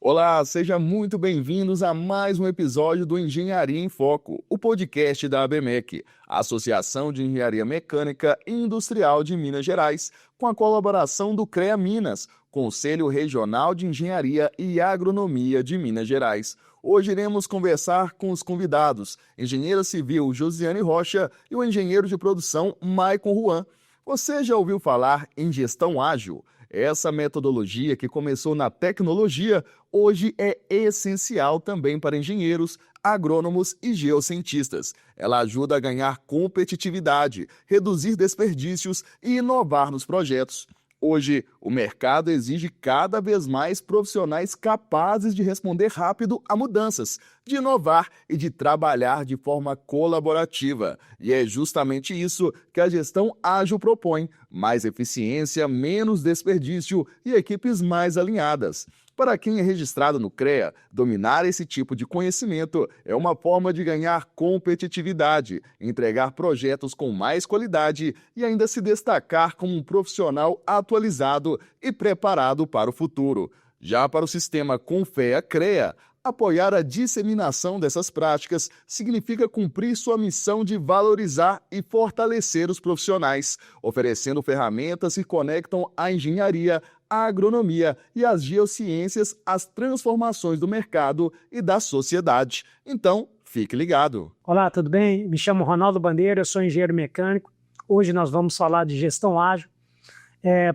Olá, sejam muito bem-vindos a mais um episódio do Engenharia em Foco, o podcast da ABMEC, a Associação de Engenharia Mecânica e Industrial de Minas Gerais, com a colaboração do CREA Minas, Conselho Regional de Engenharia e Agronomia de Minas Gerais. Hoje iremos conversar com os convidados, engenheira civil Josiane Rocha e o engenheiro de produção Maicon Juan. Você já ouviu falar em gestão ágil? Essa metodologia que começou na tecnologia, hoje é essencial também para engenheiros, agrônomos e geocientistas. Ela ajuda a ganhar competitividade, reduzir desperdícios e inovar nos projetos. Hoje, o mercado exige cada vez mais profissionais capazes de responder rápido a mudanças, de inovar e de trabalhar de forma colaborativa. E é justamente isso que a gestão ágil propõe: mais eficiência, menos desperdício e equipes mais alinhadas. Para quem é registrado no CREA, dominar esse tipo de conhecimento é uma forma de ganhar competitividade, entregar projetos com mais qualidade e ainda se destacar como um profissional atualizado e preparado para o futuro. Já para o sistema Confea-CREA, apoiar a disseminação dessas práticas significa cumprir sua missão de valorizar e fortalecer os profissionais, oferecendo ferramentas que conectam a engenharia, a agronomia e as geociências às transformações do mercado e da sociedade. Então, fique ligado. Olá, tudo bem? Me chamo Ronaldo Bandeira, eu sou engenheiro mecânico. Hoje nós vamos falar de gestão ágil.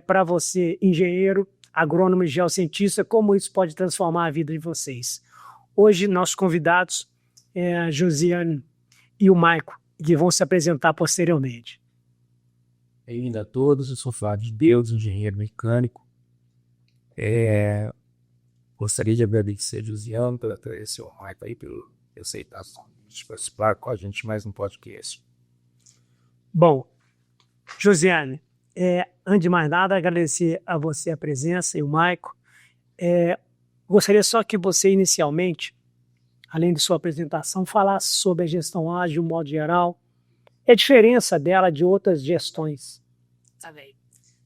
Para você, engenheiro, agrônomo e geocientista, como isso pode transformar a vida de vocês. Hoje, nossos convidados é a Josiane e o Maicon, que vão se apresentar posteriormente. Bem-vindo a todos, eu sou Flávio de Deus, engenheiro mecânico. Gostaria de agradecer a Josiane pela trazer o Maicon aí, pelo aceitar de participar com a gente mais um podcast. Bom, Josiane, antes de mais nada, agradecer a você a presença e o Maicon. Gostaria só que você, inicialmente, além de sua apresentação, falasse sobre a gestão ágil, de um modo geral, e a diferença dela de outras gestões. Tá bem.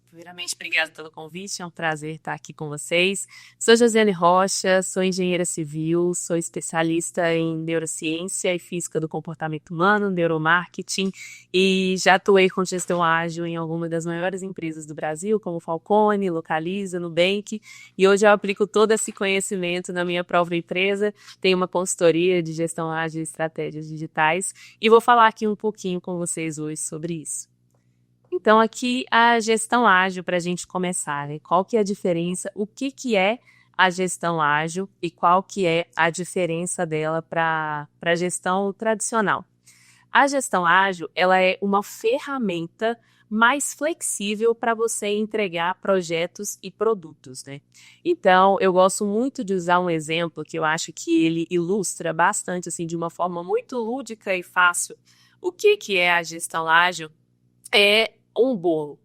Primeiramente, obrigada pelo convite, é um prazer estar aqui com vocês. Sou Josiane Rocha, sou engenheira civil, sou especialista em neurociência e física do comportamento humano, neuromarketing, e já atuei com gestão ágil em algumas das maiores empresas do Brasil, como Falcone, Localiza, Nubank, e hoje eu aplico todo esse conhecimento na minha própria empresa. Tenho uma consultoria de gestão ágil e estratégias digitais, e vou falar aqui um pouquinho com vocês hoje sobre isso. Então, aqui a gestão ágil, para a gente começar, né? Qual que é a diferença, o que é a gestão ágil e qual que é a diferença dela para a gestão tradicional. A gestão ágil, ela é uma ferramenta mais flexível para você entregar projetos e produtos, né? Então, eu gosto muito de usar um exemplo que eu acho que ele ilustra bastante, assim, de uma forma muito lúdica e fácil. O que é a gestão ágil? É um bolo.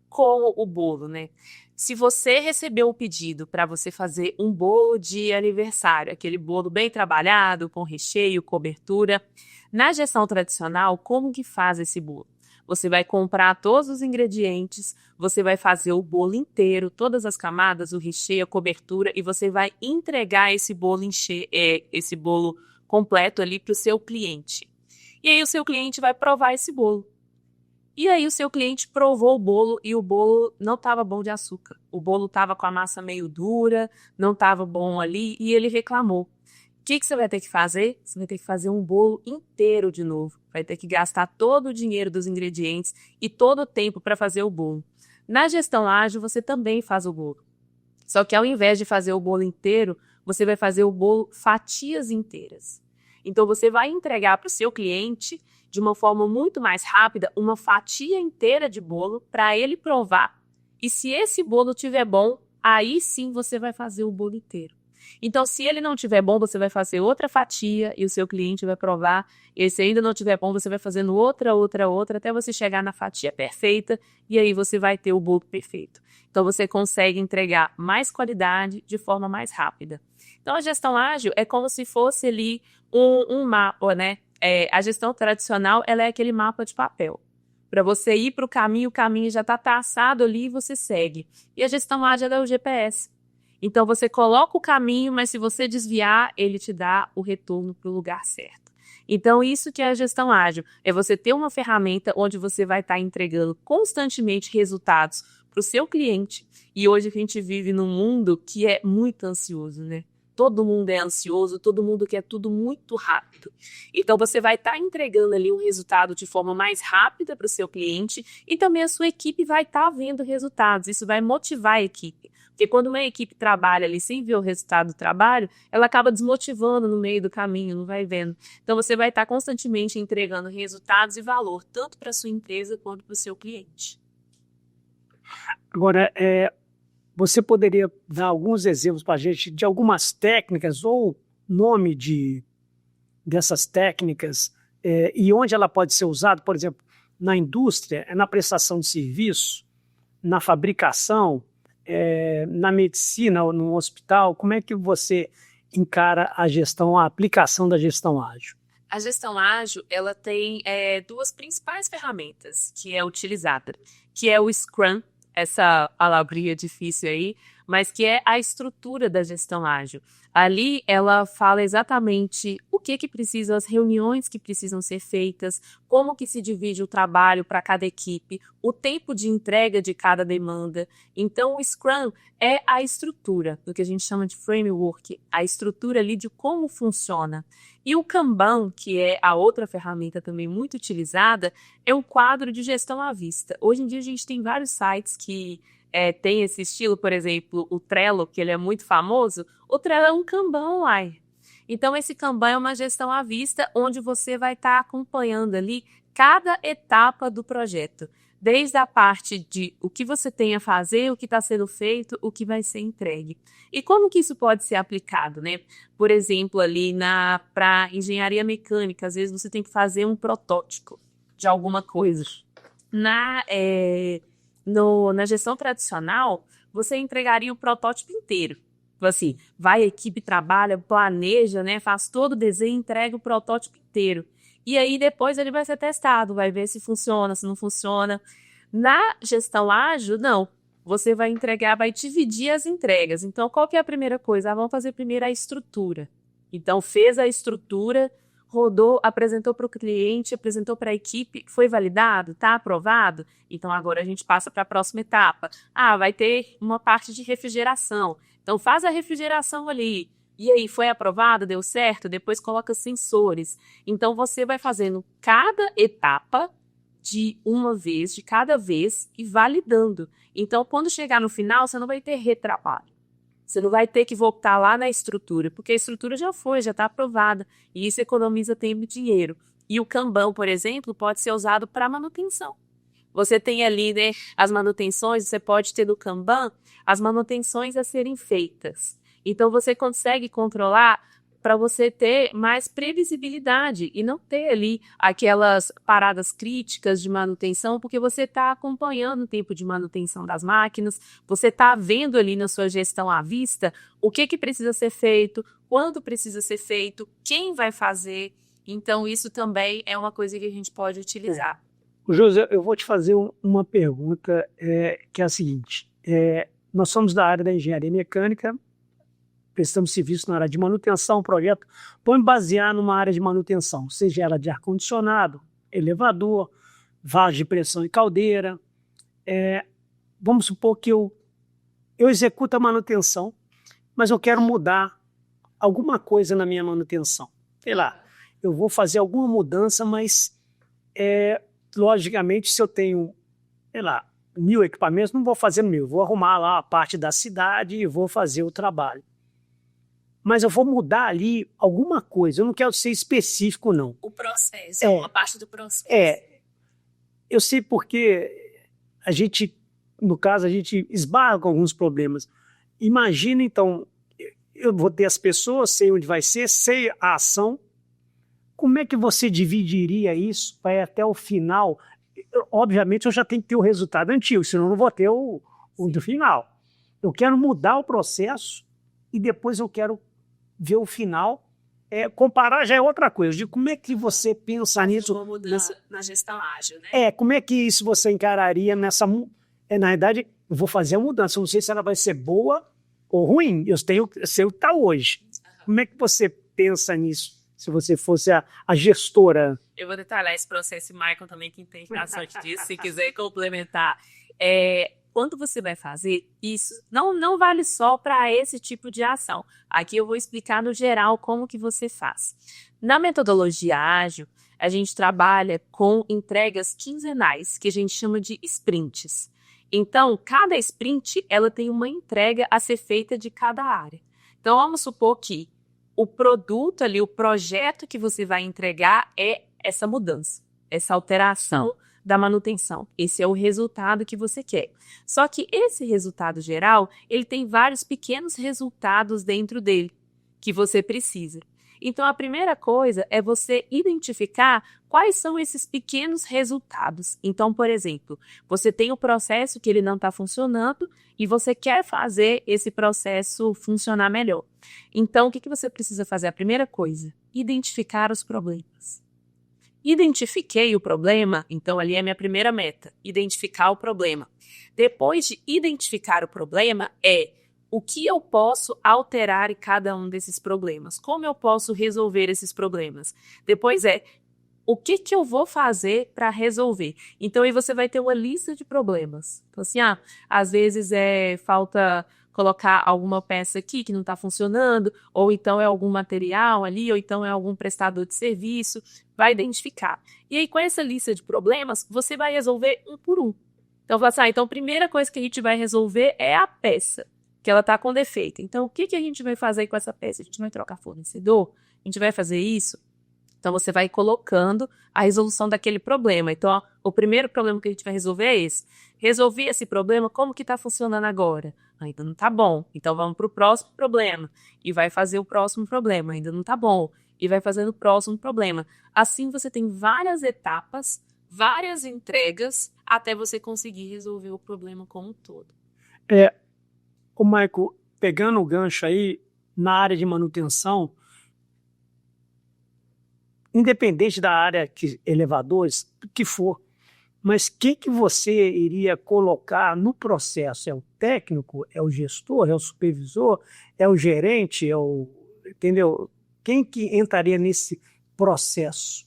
Como o bolo, né? Se você recebeu um pedido para você fazer um bolo de aniversário, aquele bolo bem trabalhado, com recheio, cobertura, na gestão tradicional, como que faz esse bolo? Você vai comprar todos os ingredientes, você vai fazer o bolo inteiro, todas as camadas, o recheio, a cobertura, e você vai entregar esse bolo esse bolo completo ali para o seu cliente. E aí o seu cliente vai provar esse bolo. E aí o seu cliente provou o bolo e o bolo não estava bom de açúcar. O bolo estava com a massa meio dura, não estava bom ali e ele reclamou. O que você vai ter que fazer? Você vai ter que fazer um bolo inteiro de novo. Vai ter que gastar todo o dinheiro dos ingredientes e todo o tempo para fazer o bolo. Na gestão ágil, você também faz o bolo. Só que ao invés de fazer o bolo inteiro, você vai fazer o bolo fatias inteiras. Então, você vai entregar para o seu cliente, de uma forma muito mais rápida, uma fatia inteira de bolo para ele provar. E se esse bolo estiver bom, aí sim você vai fazer o bolo inteiro. Então, se ele não estiver bom, você vai fazer outra fatia e o seu cliente vai provar. E se ainda não estiver bom, você vai fazendo outra, até você chegar na fatia perfeita e aí você vai ter o bolo perfeito. Então, você consegue entregar mais qualidade de forma mais rápida. Então, a gestão ágil é como se fosse ali um mapa, né? A gestão tradicional, ela é aquele mapa de papel. Para você ir para o caminho já está traçado ali e você segue. E a gestão ágil é o GPS. Então, você coloca o caminho, mas se você desviar, ele te dá o retorno para o lugar certo. Então, isso que é a gestão ágil, é você ter uma ferramenta onde você vai estar entregando constantemente resultados para o seu cliente. E hoje a gente vive num mundo que é muito ansioso, né? Todo mundo é ansioso, todo mundo quer tudo muito rápido. Então, você vai estar entregando ali um resultado de forma mais rápida para o seu cliente e também a sua equipe vai estar vendo resultados. Isso vai motivar a equipe. Porque quando uma equipe trabalha ali sem ver o resultado do trabalho, ela acaba desmotivando no meio do caminho, não vai vendo. Então, você vai estar constantemente entregando resultados e valor, tanto para a sua empresa quanto para o seu cliente. Agora, você poderia dar alguns exemplos para a gente de algumas técnicas ou nome dessas técnicas e onde ela pode ser usada, por exemplo, na indústria, na prestação de serviço, na fabricação, na medicina ou no hospital? Como é que você encara a gestão, a aplicação da gestão ágil? A gestão ágil, ela tem duas principais ferramentas que é utilizada, que é o Scrum, essa palavrinha difícil aí, mas que é a estrutura da gestão ágil. Ali ela fala exatamente o que precisa, as reuniões que precisam ser feitas, como que se divide o trabalho para cada equipe, o tempo de entrega de cada demanda. Então o Scrum é a estrutura, do que a gente chama de framework, a estrutura ali de como funciona. E o Kanban, que é a outra ferramenta também muito utilizada, é o quadro de gestão à vista. Hoje em dia a gente tem vários sites que tem esse estilo, por exemplo, o Trello, que ele é muito famoso. O Trello é um Kanban online. Então esse Kanban é uma gestão à vista, onde você vai estar acompanhando ali cada etapa do projeto. Desde a parte de o que você tem a fazer, o que está sendo feito, o que vai ser entregue. E como que isso pode ser aplicado, né? Por exemplo, ali para engenharia mecânica, às vezes você tem que fazer um protótipo de alguma coisa. Na gestão tradicional, você entregaria o protótipo inteiro. Assim, vai a equipe, trabalha, planeja, né? Faz todo o desenho, entrega o protótipo inteiro. E aí depois ele vai ser testado, vai ver se funciona, se não funciona. Na gestão ágil, não. Você vai entregar, vai dividir as entregas. Então, qual que é a primeira coisa? Vamos fazer primeiro a estrutura. Então, fez a estrutura, rodou, apresentou para o cliente, apresentou para a equipe, foi validado, está aprovado? Então, agora a gente passa para a próxima etapa. Vai ter uma parte de refrigeração. Então, faz a refrigeração ali. E aí, foi aprovado, deu certo? Depois coloca sensores. Então, você vai fazendo cada etapa de uma vez, de cada vez, e validando. Então, quando chegar no final, você não vai ter retrabalho. Você não vai ter que voltar lá na estrutura, porque a estrutura já foi, já está aprovada. E isso economiza tempo e dinheiro. E o Kanban, por exemplo, pode ser usado para manutenção. Você tem ali, né, as manutenções, você pode ter no Kanban as manutenções a serem feitas. Então, você consegue controlar para você ter mais previsibilidade e não ter ali aquelas paradas críticas de manutenção, porque você está acompanhando o tempo de manutenção das máquinas, você está vendo ali na sua gestão à vista o que precisa ser feito, quando precisa ser feito, quem vai fazer. Então, isso também é uma coisa que a gente pode utilizar. José, eu vou te fazer uma pergunta que é a seguinte. Nós somos da área da engenharia mecânica, prestamos serviço na área de manutenção, projeto, vamos basear numa área de manutenção, seja ela de ar-condicionado, elevador, vaso de pressão e caldeira. Vamos supor que eu executo a manutenção, mas eu quero mudar alguma coisa na minha manutenção. Sei lá, eu vou fazer alguma mudança, mas logicamente, se eu tenho, sei lá, 1000 equipamentos, não vou fazer 1000, vou arrumar lá a parte da cidade e vou fazer o trabalho. Mas eu vou mudar ali alguma coisa, eu não quero ser específico, não. O processo, uma parte do processo. Eu sei porque a gente, no caso, a gente esbarra com alguns problemas. Imagina, então, eu vou ter as pessoas, sei onde vai ser, sei a ação. Como é que você dividiria isso para ir até o final? Obviamente, eu já tenho que ter o resultado antigo, senão eu não vou ter o do final. Eu quero mudar o processo e depois eu quero ver o final. Comparar já é outra coisa. Eu digo, como é que você pensa nisso? Uma mudança na gestão ágil, né? Como é que isso você encararia nessa... na verdade, eu vou fazer a mudança. Eu não sei se ela vai ser boa ou ruim, eu sei o que está hoje. Como é que você pensa nisso, se você fosse a gestora? Eu vou detalhar esse processo, e Michael também, que tem a sorte disso, se quiser complementar. Quando você vai fazer isso, não vale só para esse tipo de ação. Aqui eu vou explicar no geral como que você faz. Na metodologia ágil, a gente trabalha com entregas quinzenais, que a gente chama de sprints. Então, cada sprint, ela tem uma entrega a ser feita de cada área. Então, vamos supor que o produto ali, o projeto que você vai entregar é essa mudança, essa alteração da manutenção. Esse é o resultado que você quer. Só que esse resultado geral, ele tem vários pequenos resultados dentro dele que você precisa. Então, a primeira coisa é você identificar quais são esses pequenos resultados. Então, por exemplo, você tem um processo que ele não está funcionando e você quer fazer esse processo funcionar melhor. Então, o que você precisa fazer? A primeira coisa, identificar os problemas. Identifiquei o problema, então ali é a minha primeira meta, identificar o problema. Depois de identificar o problema, o que eu posso alterar em cada um desses problemas? Como eu posso resolver esses problemas? Depois o que eu vou fazer para resolver? Então aí você vai ter uma lista de problemas. Então assim, às vezes falta colocar alguma peça aqui que não está funcionando, ou então é algum material ali, ou então é algum prestador de serviço, vai identificar. E aí com essa lista de problemas, você vai resolver um por um. Então, então a primeira coisa que a gente vai resolver é a peça, que ela está com defeito. Então, o que a gente vai fazer com essa peça? A gente vai trocar fornecedor? A gente vai fazer isso? Então, você vai colocando a resolução daquele problema. Então, o primeiro problema que a gente vai resolver é esse. Resolvi esse problema, como que está funcionando agora? Ainda não está bom. Então, vamos para o próximo problema. E vai fazer o próximo problema. Ainda não está bom. E vai fazendo o próximo problema. Assim, você tem várias etapas, várias entregas, até você conseguir resolver o problema como um todo. Ô, Michael, pegando o gancho aí, na área de manutenção, independente da área elevadores, o que for, mas quem que você iria colocar no processo? É o técnico? É o gestor? É o supervisor? É o gerente? Entendeu? Quem que entraria nesse processo?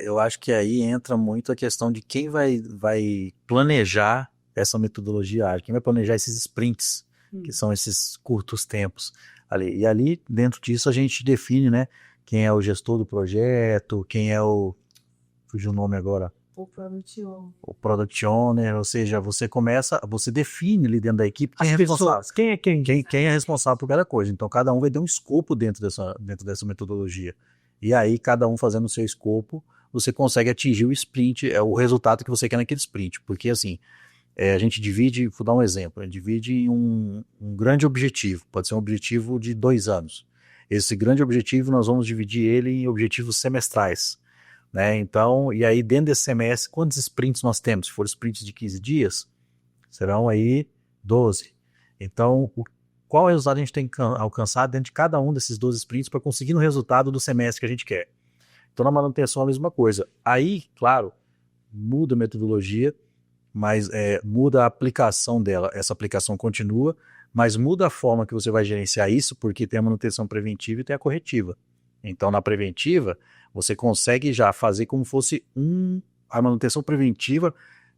Eu acho que aí entra muito a questão de quem vai planejar essa metodologia ágil, quem vai planejar esses sprints, que são esses curtos tempos ali. E ali, dentro disso, a gente define, né, quem é o gestor do projeto, quem é fugiu o nome agora. O Product Owner. O Product Owner, ou seja, você define ali dentro da equipe quem é responsável. Quem é quem? Quem é responsável por cada coisa. Então, cada um vai ter um escopo dentro dessa metodologia. E aí, cada um fazendo o seu escopo, você consegue atingir o sprint, o resultado que você quer naquele sprint. Porque, assim, a gente divide, vou dar um exemplo, a gente divide em um grande objetivo, pode ser um objetivo de 2 anos. Esse grande objetivo, nós vamos dividir ele em objetivos semestrais, né? Então, e aí dentro desse semestre, quantos sprints nós temos? Se for sprints de 15 dias, serão aí 12. Então, qual resultado a gente tem que alcançar dentro de cada um desses 12 sprints para conseguir o resultado do semestre que a gente quer? Então, na manutenção, a mesma coisa. Aí, claro, muda a metodologia, mas muda a aplicação dela. Essa aplicação continua, mas muda a forma que você vai gerenciar isso, porque tem a manutenção preventiva e tem a corretiva. Então, na preventiva, você consegue já fazer como fosse a manutenção preventiva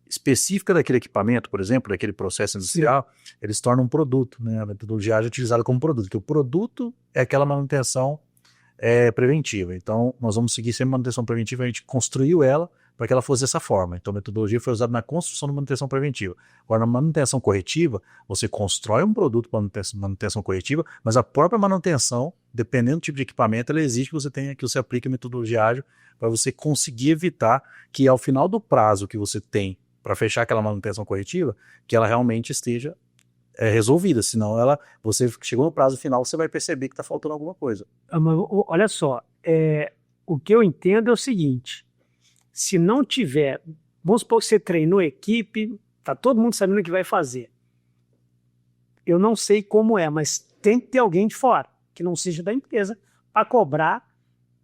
específica daquele equipamento, por exemplo, daquele processo industrial, eles tornam um produto, né? A metodologia ágil é utilizada como produto, que o produto é aquela manutenção preventiva. Então, nós vamos seguir sempre manutenção preventiva, a gente construiu ela para que ela fosse dessa forma. Então, a metodologia foi usada na construção da manutenção preventiva. Agora, na manutenção corretiva, você constrói um produto para manutenção corretiva, mas a própria manutenção, dependendo do tipo de equipamento, ela exige que você aplique a metodologia ágil para você conseguir evitar que, ao final do prazo que você tem para fechar aquela manutenção corretiva, que ela realmente esteja resolvida. Senão, você chegou no prazo final, você vai perceber que está faltando alguma coisa. Mas, olha só, o que eu entendo é o seguinte: se não tiver, vamos supor que você treinou a equipe, tá todo mundo sabendo o que vai fazer. Eu não sei como mas tem que ter alguém de fora, que não seja da empresa, para cobrar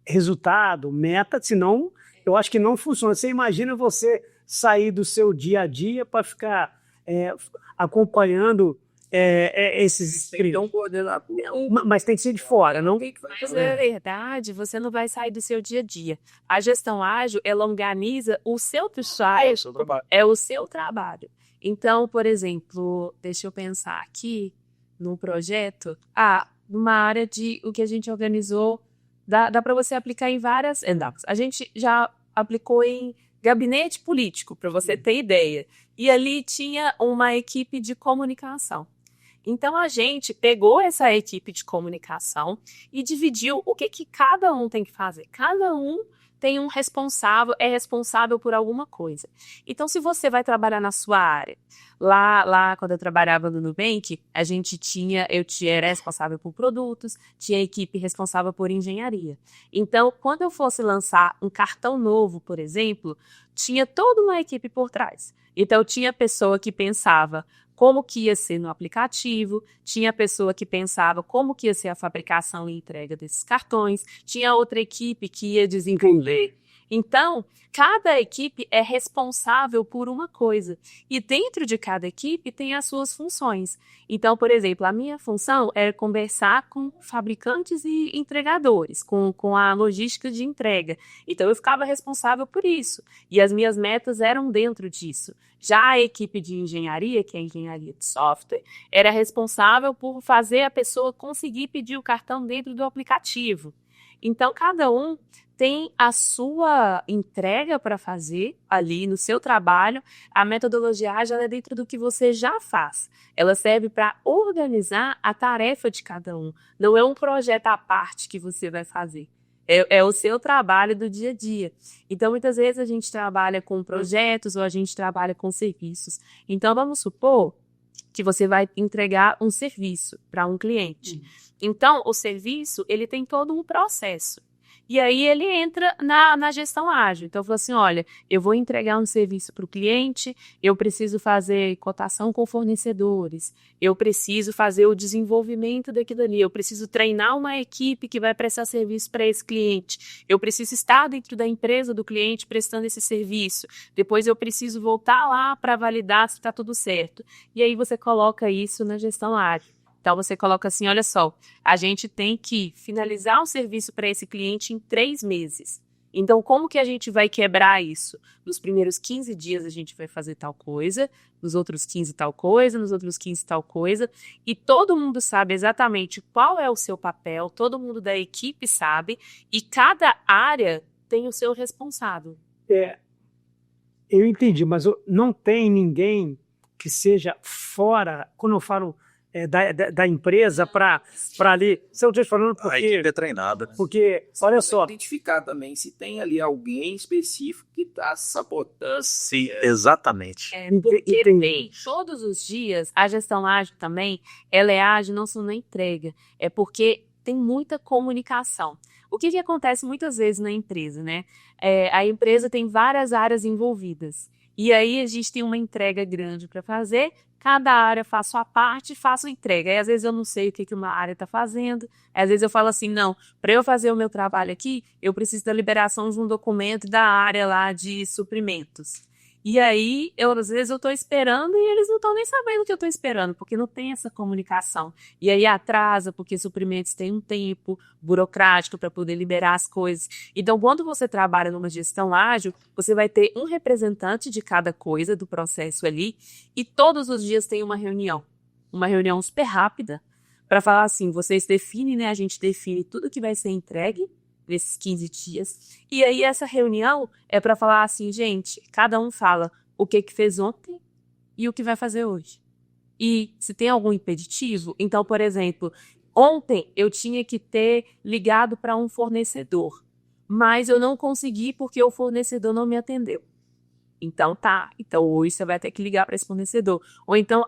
resultado, meta, senão eu acho que não funciona. Você imagina você sair do seu dia a dia para ficar acompanhando esses inscritos? Mas tem que ser de fora, não? Mas na verdade, você não vai sair do seu dia a dia. A gestão ágil, ela organiza o seu pessoal, é o seu trabalho. Então, por exemplo, deixa eu pensar aqui num projeto, numa área de o que a gente organizou, dá para você aplicar em várias etapas. A gente já aplicou em gabinete político, para você ter ideia. E ali tinha uma equipe de comunicação. Então, a gente pegou essa equipe de comunicação e dividiu o que cada um tem que fazer. Cada um tem um responsável, é responsável por alguma coisa. Então, se você vai trabalhar na sua área, lá quando eu trabalhava no Nubank, eu era responsável por produtos, tinha a equipe responsável por engenharia. Então, quando eu fosse lançar um cartão novo, por exemplo, tinha toda uma equipe por trás. Então, tinha pessoa que pensava como que ia ser no aplicativo, tinha pessoa que pensava como que ia ser a fabricação e entrega desses cartões, tinha outra equipe que ia desenvolver. Então, cada equipe é responsável por uma coisa. E dentro de cada equipe tem as suas funções. Então, por exemplo, a minha função era conversar com fabricantes e entregadores, com a logística de entrega. Então, eu ficava responsável por isso. E as minhas metas eram dentro disso. Já a equipe de engenharia, que é a engenharia de software, era responsável por fazer a pessoa conseguir pedir o cartão dentro do aplicativo. Então, cada um tem a sua entrega para fazer ali no seu trabalho. A metodologia ágil é dentro do que você já faz. Ela serve para organizar a tarefa de cada um. Não é um projeto à parte que você vai fazer. É o seu trabalho do dia a dia. Então, muitas vezes a gente trabalha com projetos ou a gente trabalha com serviços. Então, vamos supor que você vai entregar um serviço para um cliente. Então, o serviço, ele tem todo um processo. E aí ele entra na gestão ágil. Então, eu falo assim, olha, eu vou entregar um serviço para o cliente, eu preciso fazer cotação com fornecedores, eu preciso fazer o desenvolvimento daquilo ali, eu preciso treinar uma equipe que vai prestar serviço para esse cliente, eu preciso estar dentro da empresa do cliente prestando esse serviço, depois eu preciso voltar lá para validar se está tudo certo. E aí você coloca isso na gestão ágil. Então, você coloca assim, olha só, a gente tem que finalizar um serviço para esse cliente em 3 meses. Então, como que a gente vai quebrar isso? Nos primeiros 15 dias a gente vai fazer tal coisa, nos outros 15 tal coisa, nos outros 15 tal coisa, e todo mundo sabe exatamente qual é o seu papel, todo mundo da equipe sabe, e cada área tem o seu responsável. Eu entendi, mas não tem ninguém que seja fora, quando eu falo da empresa para ali. Se eu estou falando porque. A equipe é treinada. Porque, olha só. Identificar também se tem ali alguém específico que está sabotando. Sim, exatamente. Porque tem, todos os dias, a gestão ágil também, ela é ágil não só na entrega, é porque tem muita comunicação. O que acontece muitas vezes na empresa, né? A empresa tem várias áreas envolvidas. E aí a gente tem uma entrega grande para fazer, cada área faz sua parte, faço entrega. Aí às vezes eu não sei o que uma área está fazendo, às vezes eu falo assim, não, para eu fazer o meu trabalho aqui, eu preciso da liberação de um documento da área lá de suprimentos. E aí, às vezes eu estou esperando e eles não estão nem sabendo o que eu estou esperando, porque não tem essa comunicação. E aí atrasa, porque suprimentos têm um tempo burocrático para poder liberar as coisas. Então, quando você trabalha numa gestão ágil, você vai ter um representante de cada coisa do processo ali, e todos os dias tem uma reunião super rápida, para falar assim, vocês definem, né? A gente define tudo que vai ser entregue nesses 15 dias. E aí essa reunião é para falar assim, gente, cada um fala o que fez ontem e o que vai fazer hoje. E se tem algum impeditivo, então, por exemplo, ontem eu tinha que ter ligado para um fornecedor, mas eu não consegui porque o fornecedor não me atendeu. Então então hoje você vai ter que ligar para esse fornecedor. Ou então,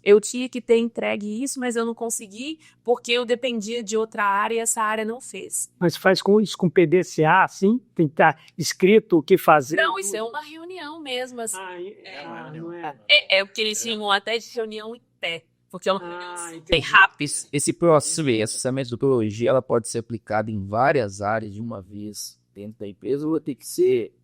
eu tinha que ter entregue isso, mas eu não consegui porque eu dependia de outra área e essa área não fez. Mas faz com isso com PDCA, assim? Tem que estar escrito o que fazer? Não, isso é uma reunião mesmo. Assim. Não é? É o que eles chamam até de reunião em pé. Porque é uma reunião bem rápido. Esse processo, essa metodologia, ela pode ser aplicada em várias áreas de uma vez dentro da empresa ou tem que ser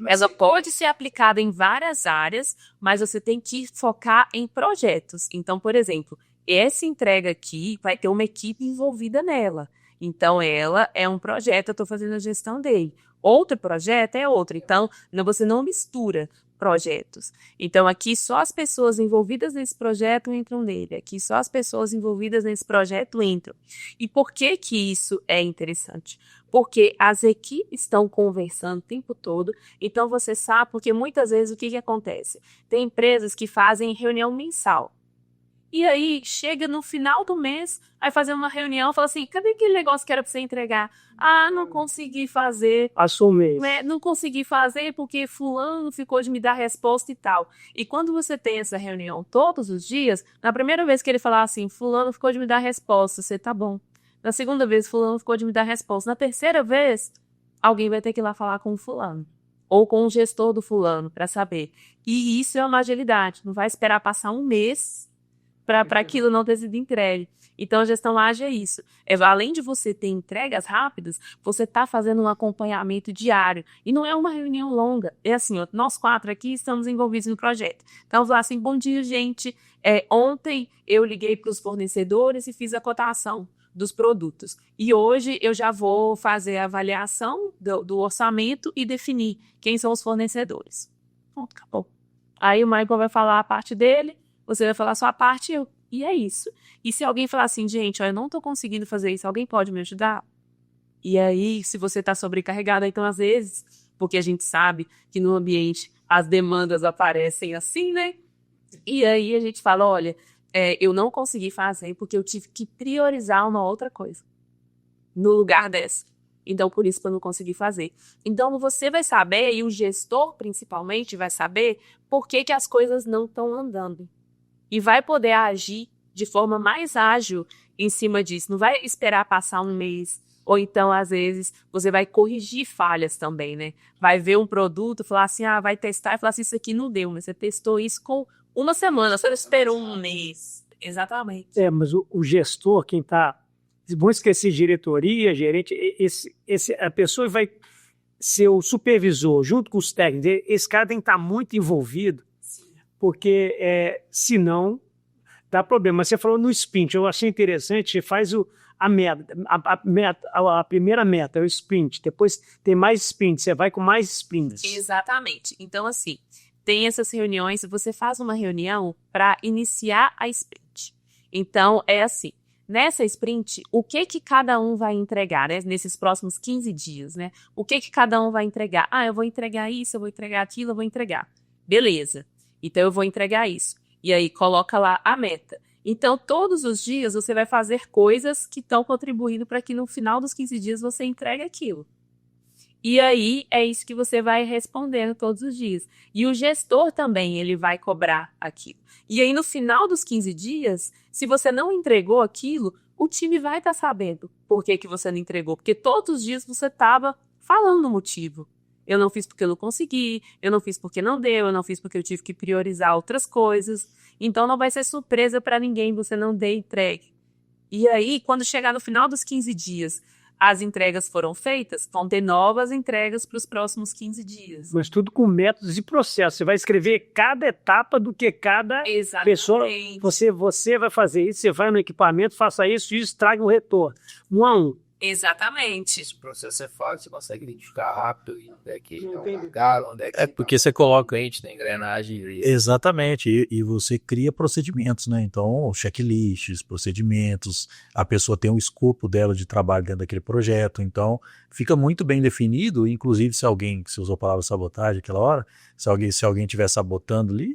Ela pode ser aplicada em várias áreas, mas você tem que focar em projetos. Então, por exemplo, essa entrega aqui vai ter uma equipe envolvida nela. Então, ela é um projeto, eu estou fazendo a gestão dele. Outro projeto é outro. Então, você não mistura projetos. Então, aqui só as pessoas envolvidas nesse projeto entram nele. Aqui só as pessoas envolvidas nesse projeto entram. E por que que isso é interessante? Porque as equipes estão conversando o tempo todo. Então, você sabe, porque muitas vezes o que que acontece? Tem empresas que fazem reunião mensal. E aí, chega no final do mês, aí fazer uma reunião, fala assim, cadê aquele negócio que era para você entregar? Ah, não consegui fazer. Passou um mês. Não consegui fazer porque fulano ficou de me dar resposta e tal. E quando você tem essa reunião todos os dias, na primeira vez que ele falar assim, fulano ficou de me dar resposta, você tá bom. Na segunda vez, fulano ficou de me dar resposta. Na terceira vez, alguém vai ter que ir lá falar com o fulano. Ou com o gestor do fulano, para saber. E isso é uma agilidade. Não vai esperar passar um mês para aquilo não ter sido entregue. Então, a gestão ágil é isso. Além de você ter entregas rápidas, você está fazendo um acompanhamento diário. E não é uma reunião longa. É assim, ó, nós 4 aqui estamos envolvidos no projeto. Então, vamos lá assim, bom dia, gente. Ontem eu liguei para os fornecedores e fiz a cotação dos produtos. E hoje eu já vou fazer a avaliação do orçamento e definir quem são os fornecedores. Pronto, acabou. Aí o Michael vai falar a parte dele, você vai falar a sua parte e é isso. E se alguém falar assim, gente, eu não estou conseguindo fazer isso, alguém pode me ajudar? E aí, se você está sobrecarregado, então às vezes, porque a gente sabe que no ambiente as demandas aparecem assim, né? E aí a gente fala, olha, eu não consegui fazer porque eu tive que priorizar uma outra coisa no lugar dessa. Então, por isso que eu não consegui fazer. Então, você vai saber, e o gestor principalmente vai saber, por que que as coisas não estão andando. E vai poder agir de forma mais ágil em cima disso. Não vai esperar passar um mês. Ou então, às vezes, você vai corrigir falhas também, né? Vai ver um produto, falar assim, vai testar e falar assim, isso aqui não deu, mas você testou isso com uma semana, você esperou um mês. Exatamente. Mas o gestor, quem está... Vamos esquecer diretoria, gerente, a pessoa vai ser o supervisor, junto com os técnicos. Esse cara tem que estar muito envolvido, porque senão dá problema. Mas você falou no sprint, eu achei interessante, você faz a primeira meta é o sprint, depois tem mais sprint, você vai com mais sprints. Exatamente. Então, assim, tem essas reuniões, você faz uma reunião para iniciar a sprint. Então, é assim, nessa sprint, o que cada um vai entregar, né? Nesses próximos 15 dias, né? O que cada um vai entregar? Eu vou entregar isso, eu vou entregar aquilo, eu vou entregar. Beleza. Então, eu vou entregar isso. E aí, coloca lá a meta. Então, todos os dias, você vai fazer coisas que estão contribuindo para que no final dos 15 dias você entregue aquilo. E aí, é isso que você vai respondendo todos os dias. E o gestor também, ele vai cobrar aquilo. E aí, no final dos 15 dias, se você não entregou aquilo, o time vai estar sabendo por que você não entregou. Porque todos os dias você estava falando o motivo. Eu não fiz porque eu não consegui, eu não fiz porque não deu, eu não fiz porque eu tive que priorizar outras coisas. Então, não vai ser surpresa para ninguém você não ter entregue. E aí, quando chegar no final dos 15 dias, as entregas foram feitas, vão ter novas entregas para os próximos 15 dias. Mas tudo com métodos e processos. Você vai escrever cada etapa do que cada pessoa... Você vai fazer isso, você vai no equipamento, faça isso e isso, traga um retorno. 1 a 1. Exatamente. Esse processo é fácil, você consegue identificar rápido onde é que é um lugar, onde é que porque você coloca... cliente tem engrenagem. Exatamente, e você cria procedimentos, né? Então, checklists, procedimentos, a pessoa tem um escopo dela de trabalho dentro daquele projeto, então fica muito bem definido, inclusive se você usou a palavra sabotagem aquela hora, se alguém estiver sabotando ali,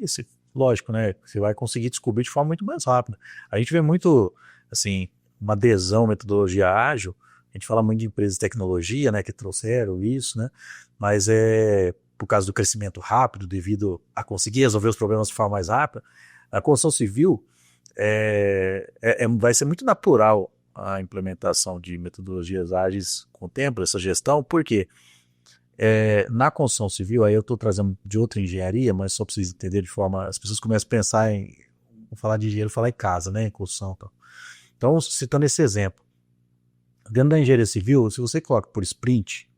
lógico, né? Você vai conseguir descobrir de forma muito mais rápida. A gente vê muito, assim, uma adesão à metodologia ágil. A gente fala muito de empresas de tecnologia, né, que trouxeram isso, né, mas por causa do crescimento rápido, devido a conseguir resolver os problemas de forma mais rápida, a construção civil vai ser muito natural a implementação de metodologias ágeis com o tempo, essa gestão, porque na construção civil, aí eu estou trazendo de outra engenharia, mas só para vocês entenderem de forma, as pessoas começam a pensar vou falar de engenheiro, falar em casa, né, em construção e tal. Então, citando esse exemplo, dentro da engenharia civil, se você coloca por sprint,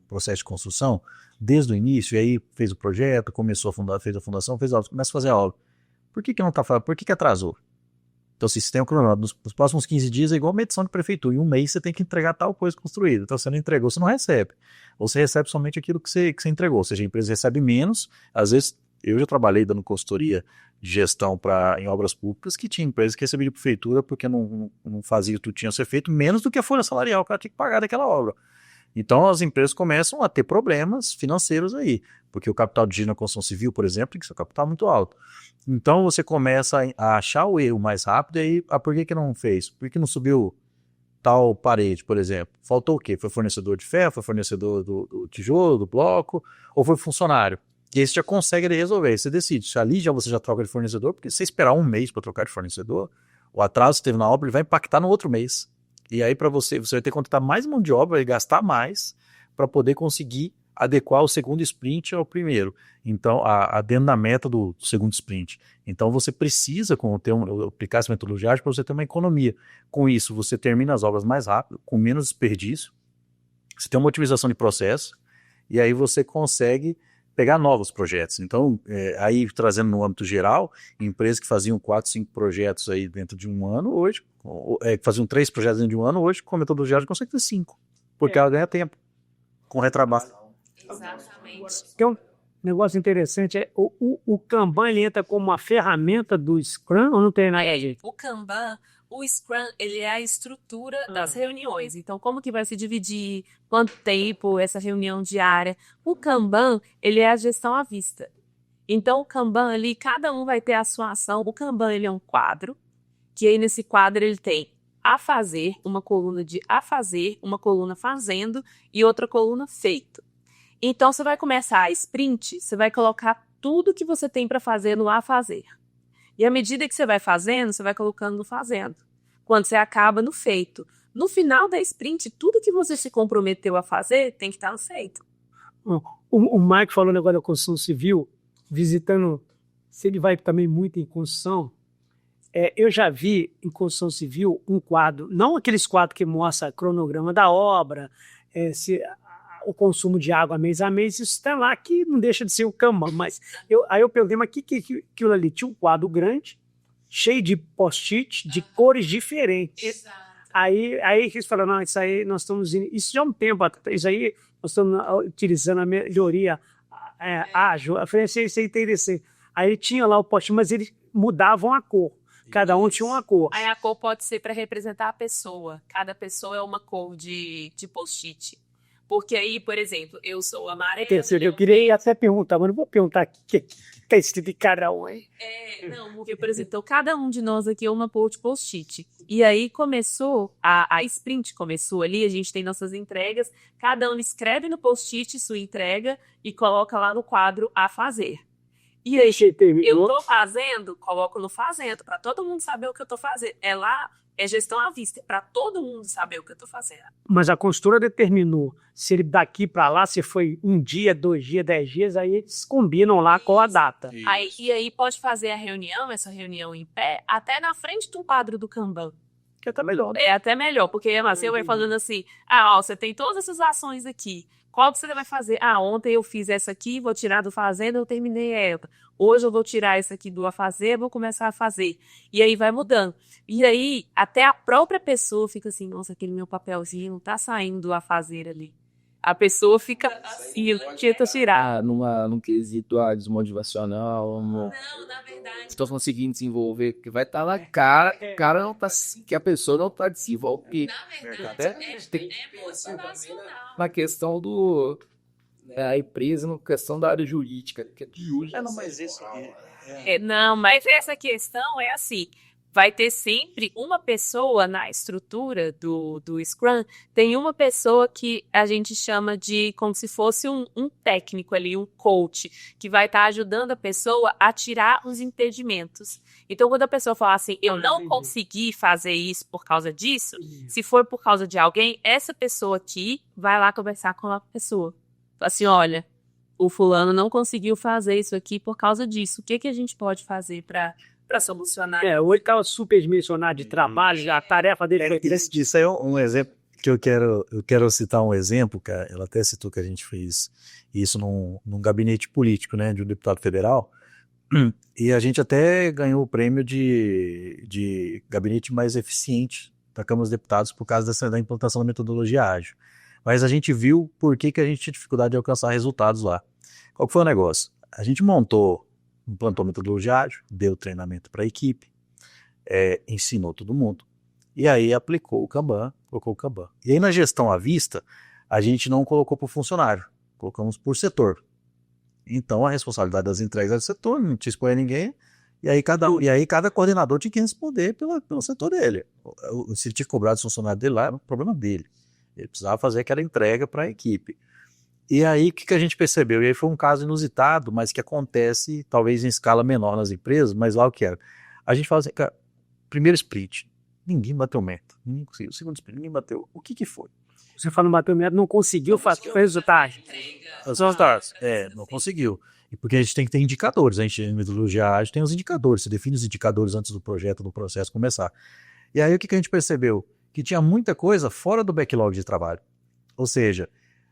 processo de construção, desde o início, e aí fez o projeto, começou a fundar, fez a fundação, fez a obra, começa a fazer a obra. Por que não está fazendo? Por que atrasou? Então, se você tem um cronograma, nos próximos 15 dias é igual uma medição de prefeitura. Em um mês você tem que entregar tal coisa construída. Então, você não entregou, você não recebe. Ou você recebe somente aquilo que você entregou. Ou seja, a empresa recebe menos. Às vezes, eu já trabalhei dando consultoria de gestão em obras públicas que tinha empresas que recebiam de prefeitura porque não fazia tudo que tinha a ser feito, menos do que a folha salarial que ela tinha que pagar daquela obra. Então, as empresas começam a ter problemas financeiros aí, porque o capital de giro na construção civil, por exemplo, tem que ser um capital muito alto. Então, você começa a achar o erro mais rápido, e aí, por que não fez? Por que não subiu tal parede, por exemplo? Faltou o quê? Foi fornecedor de ferro, foi fornecedor do tijolo, do bloco, ou foi funcionário? E aí você já consegue resolver, aí você decide. Se ali você já troca de fornecedor, porque se você esperar um mês para trocar de fornecedor, o atraso que teve na obra ele vai impactar no outro mês. E aí para você vai ter que contratar mais mão de obra e gastar mais para poder conseguir adequar o segundo sprint ao primeiro. Então, dentro da meta do segundo sprint. Então, você precisa aplicar essa metodologia para você ter uma economia. Com isso, você termina as obras mais rápido, com menos desperdício, você tem uma otimização de processo, e aí você consegue pegar novos projetos. Então, aí trazendo no âmbito geral, empresas que faziam 4, 5 projetos aí dentro de um ano, hoje, que faziam 3 projetos dentro de um ano, hoje, com a metodologia, consegue ter 5, porque ela ganha tempo, com retrabalho. Exatamente. Tem um negócio interessante, o Kanban ele entra como uma ferramenta do Scrum ou não tem nada? O Kanban, o Scrum, ele é a estrutura das reuniões. Então, como que vai se dividir? Quanto tempo essa reunião diária? O Kanban, ele é a gestão à vista. Então, o Kanban ali, cada um vai ter a sua ação. O Kanban, ele é um quadro, que aí nesse quadro ele tem a fazer, uma coluna de a fazer, uma coluna fazendo e outra coluna feito. Então, você vai começar a sprint, você vai colocar tudo que você tem para fazer no a fazer. E à medida que você vai fazendo, você vai colocando no fazendo. Quando você acaba no feito. No final da sprint, tudo que você se comprometeu a fazer tem que estar no feito. O Mike falou um negócio da construção civil, visitando, se ele vai também muito em construção, eu já vi em construção civil um quadro, não aqueles quadros que mostram cronograma da obra, o consumo de água mês a mês, isso está lá que não deixa de ser o Kanban, mas aí eu perguntei, mas aquilo ali tinha um quadro grande, cheio de post-it, de cores diferentes. Exato. Aí eles falaram, não, isso aí nós estamos indo, isso já há um tempo, isso aí nós estamos utilizando a melhoria ágil. Eu falei, isso é interessante. Aí tinha lá o post-it, mas eles mudavam a cor. Cada um tinha uma cor. Aí a cor pode ser para representar a pessoa. Cada pessoa é uma cor de post-it. Porque aí, por exemplo, eu sou amarelo. Eu queria até perguntar, mas não vou perguntar o que é esse de cada um aí. Não, porque, por exemplo, então, cada um de nós aqui é uma cor de post-it. E aí começou, a sprint começou ali, a gente tem nossas entregas, cada um escreve no post-it sua entrega e coloca lá no quadro a fazer. E aí, eu tô fazendo, coloco no fazendo, para todo mundo saber o que eu tô fazendo. É gestão à vista, para todo mundo saber o que eu tô fazendo. Mas a construtora determinou se ele daqui para lá, se foi 1 dia, 2 dias, 10 dias, aí eles combinam lá com a data. E aí pode fazer essa reunião em pé, até na frente do quadro do Kanban. Que tá melhor. É até melhor, porque você vai falando assim, você tem todas essas ações aqui. Qual que você vai fazer? Ontem eu fiz essa aqui, vou tirar do fazenda, eu terminei ela. Hoje eu vou tirar essa aqui do a fazer, vou começar a fazer. E aí vai mudando. E aí, até a própria pessoa fica assim, nossa, aquele meu papelzinho não tá saindo do a fazer ali. A pessoa fica assim, tenta tirar. Num quesito desmotivacional. Não, na verdade. Estou conseguindo desenvolver, que vai estar na cara, cara não tá, que a pessoa não está desenvolvendo. Na verdade, é motivacional. Na questão a empresa, na questão da área jurídica. Que é de uso. Não, mas isso Não, mas essa questão é assim. Vai ter sempre uma pessoa na estrutura do Scrum, tem uma pessoa que a gente chama de como se fosse um técnico ali, um coach, que vai estar ajudando a pessoa a tirar os impedimentos. Então, quando a pessoa fala assim, eu não consegui fazer isso por causa disso, se for por causa de alguém, essa pessoa aqui vai lá conversar com a pessoa. Fala assim, olha, o fulano não conseguiu fazer isso aqui por causa disso. O que a gente pode fazer para solucionar? Hoje estava super dimensionado de trabalho, a tarefa dele foi disso aí é um exemplo que eu quero citar um exemplo, cara. Ela até citou que a gente fez isso num gabinete político, né, de um deputado federal, e a gente até ganhou o prêmio de gabinete mais eficiente da Câmara dos Deputados por causa da implantação da metodologia ágil. Mas a gente viu por que a gente tinha dificuldade de alcançar resultados lá. Qual que foi o negócio? A gente implantou a metodologia ágil, deu treinamento para a equipe, ensinou todo mundo. E aí colocou o Kanban. E aí na gestão à vista, a gente não colocou para o funcionário, colocamos por setor. Então a responsabilidade das entregas é do setor, não tinha expor a ninguém, e aí cada coordenador tinha que responder pelo setor dele. Se ele tinha cobrado os funcionários dele lá, era um problema dele. Ele precisava fazer aquela entrega para a equipe. E aí o que a gente percebeu? E aí foi um caso inusitado, mas que acontece talvez em escala menor nas empresas, mas lá o que era? A gente fala assim, cara, primeiro sprint, ninguém bateu meta, ninguém conseguiu. Segundo sprint, ninguém bateu. O que foi? Você fala no bateu meta, não conseguiu fazer o resultado. Os resultados. Não conseguiu. E porque a gente tem que ter indicadores. A gente, em metodologia ágil, tem os indicadores. Você define os indicadores antes do projeto, do processo começar. E aí o que a gente percebeu? Que tinha muita coisa fora do backlog de trabalho. Ou seja,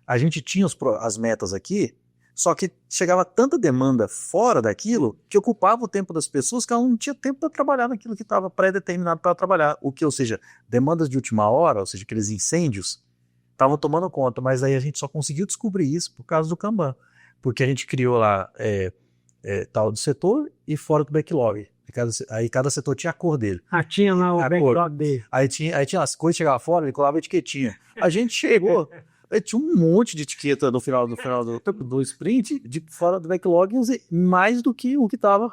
a gente tinha as metas aqui, só que chegava tanta demanda fora daquilo que ocupava o tempo das pessoas que ela não tinha tempo para trabalhar naquilo que estava pré-determinado para trabalhar. Ou seja, demandas de última hora, ou seja, aqueles incêndios, estavam tomando conta, mas aí a gente só conseguiu descobrir isso por causa do Kanban, porque a gente criou lá tal do setor e fora do backlog. Aí cada setor tinha a cor dele. Tinha lá o backlog cor dele. Aí tinha as coisas, chegava fora, ele colava a etiquetinha. A gente chegou, tinha um monte de etiqueta no final do sprint, de fora do backlog, mais do que o que estava.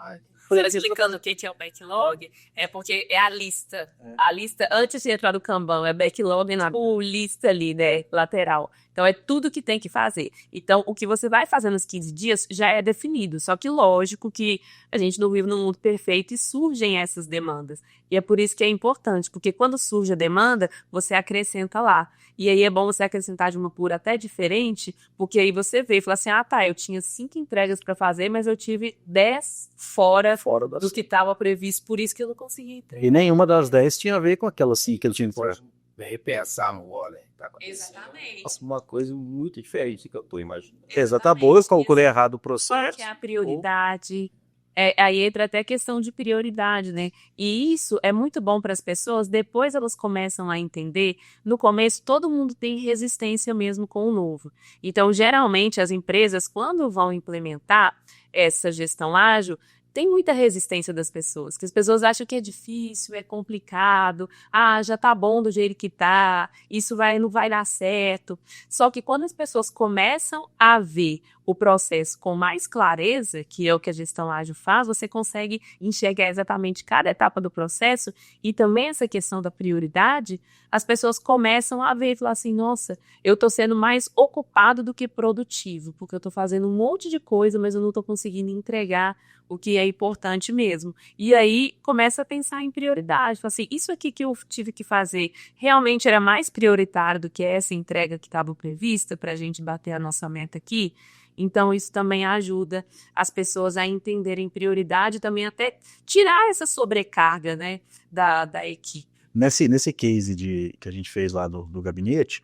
Explicando o que é o backlog, é porque é a lista. A lista, antes de entrar no Kanban, é backlog na lista ali, né, lateral. Então, é tudo que tem que fazer. Então, o que você vai fazer nos 15 dias já é definido. Só que, lógico, que a gente não vive num mundo perfeito e surgem essas demandas. E é por isso que é importante, porque quando surge a demanda, você acrescenta lá. E aí é bom você acrescentar de uma pura até diferente, porque aí você vê e fala assim, eu tinha 5 entregas para fazer, mas eu tive 10 fora do que estava previsto, por isso que eu não consegui entregar. E nenhuma das 10 tinha a ver com aquela assim que ele tinha que fazer. Repensar no óleo. Exatamente. Nossa, uma coisa muito diferente que eu tô imaginando. Exatamente. Eu calculei errado o processo. Que é a prioridade. Aí entra até a questão de prioridade, né? E isso é muito bom para as pessoas, depois elas começam a entender. No começo, todo mundo tem resistência mesmo com o novo. Então, geralmente, as empresas, quando vão implementar essa gestão ágil, tem muita resistência das pessoas, que as pessoas acham que é difícil, é complicado, já tá bom do jeito que tá, isso não vai dar certo. Só que quando as pessoas começam a ver o processo com mais clareza, que é o que a gestão ágil faz, você consegue enxergar exatamente cada etapa do processo e também essa questão da prioridade, as pessoas começam a ver e falar assim, nossa, eu estou sendo mais ocupado do que produtivo, porque eu estou fazendo um monte de coisa, mas eu não estou conseguindo entregar o que é importante mesmo. E aí começa a pensar em prioridade, fala assim, isso aqui que eu tive que fazer realmente era mais prioritário do que essa entrega que estava prevista para a gente bater a nossa meta aqui. Então, isso também ajuda as pessoas a entenderem prioridade e também até tirar essa sobrecarga, né, da equipe. Nesse case que a gente fez lá do gabinete,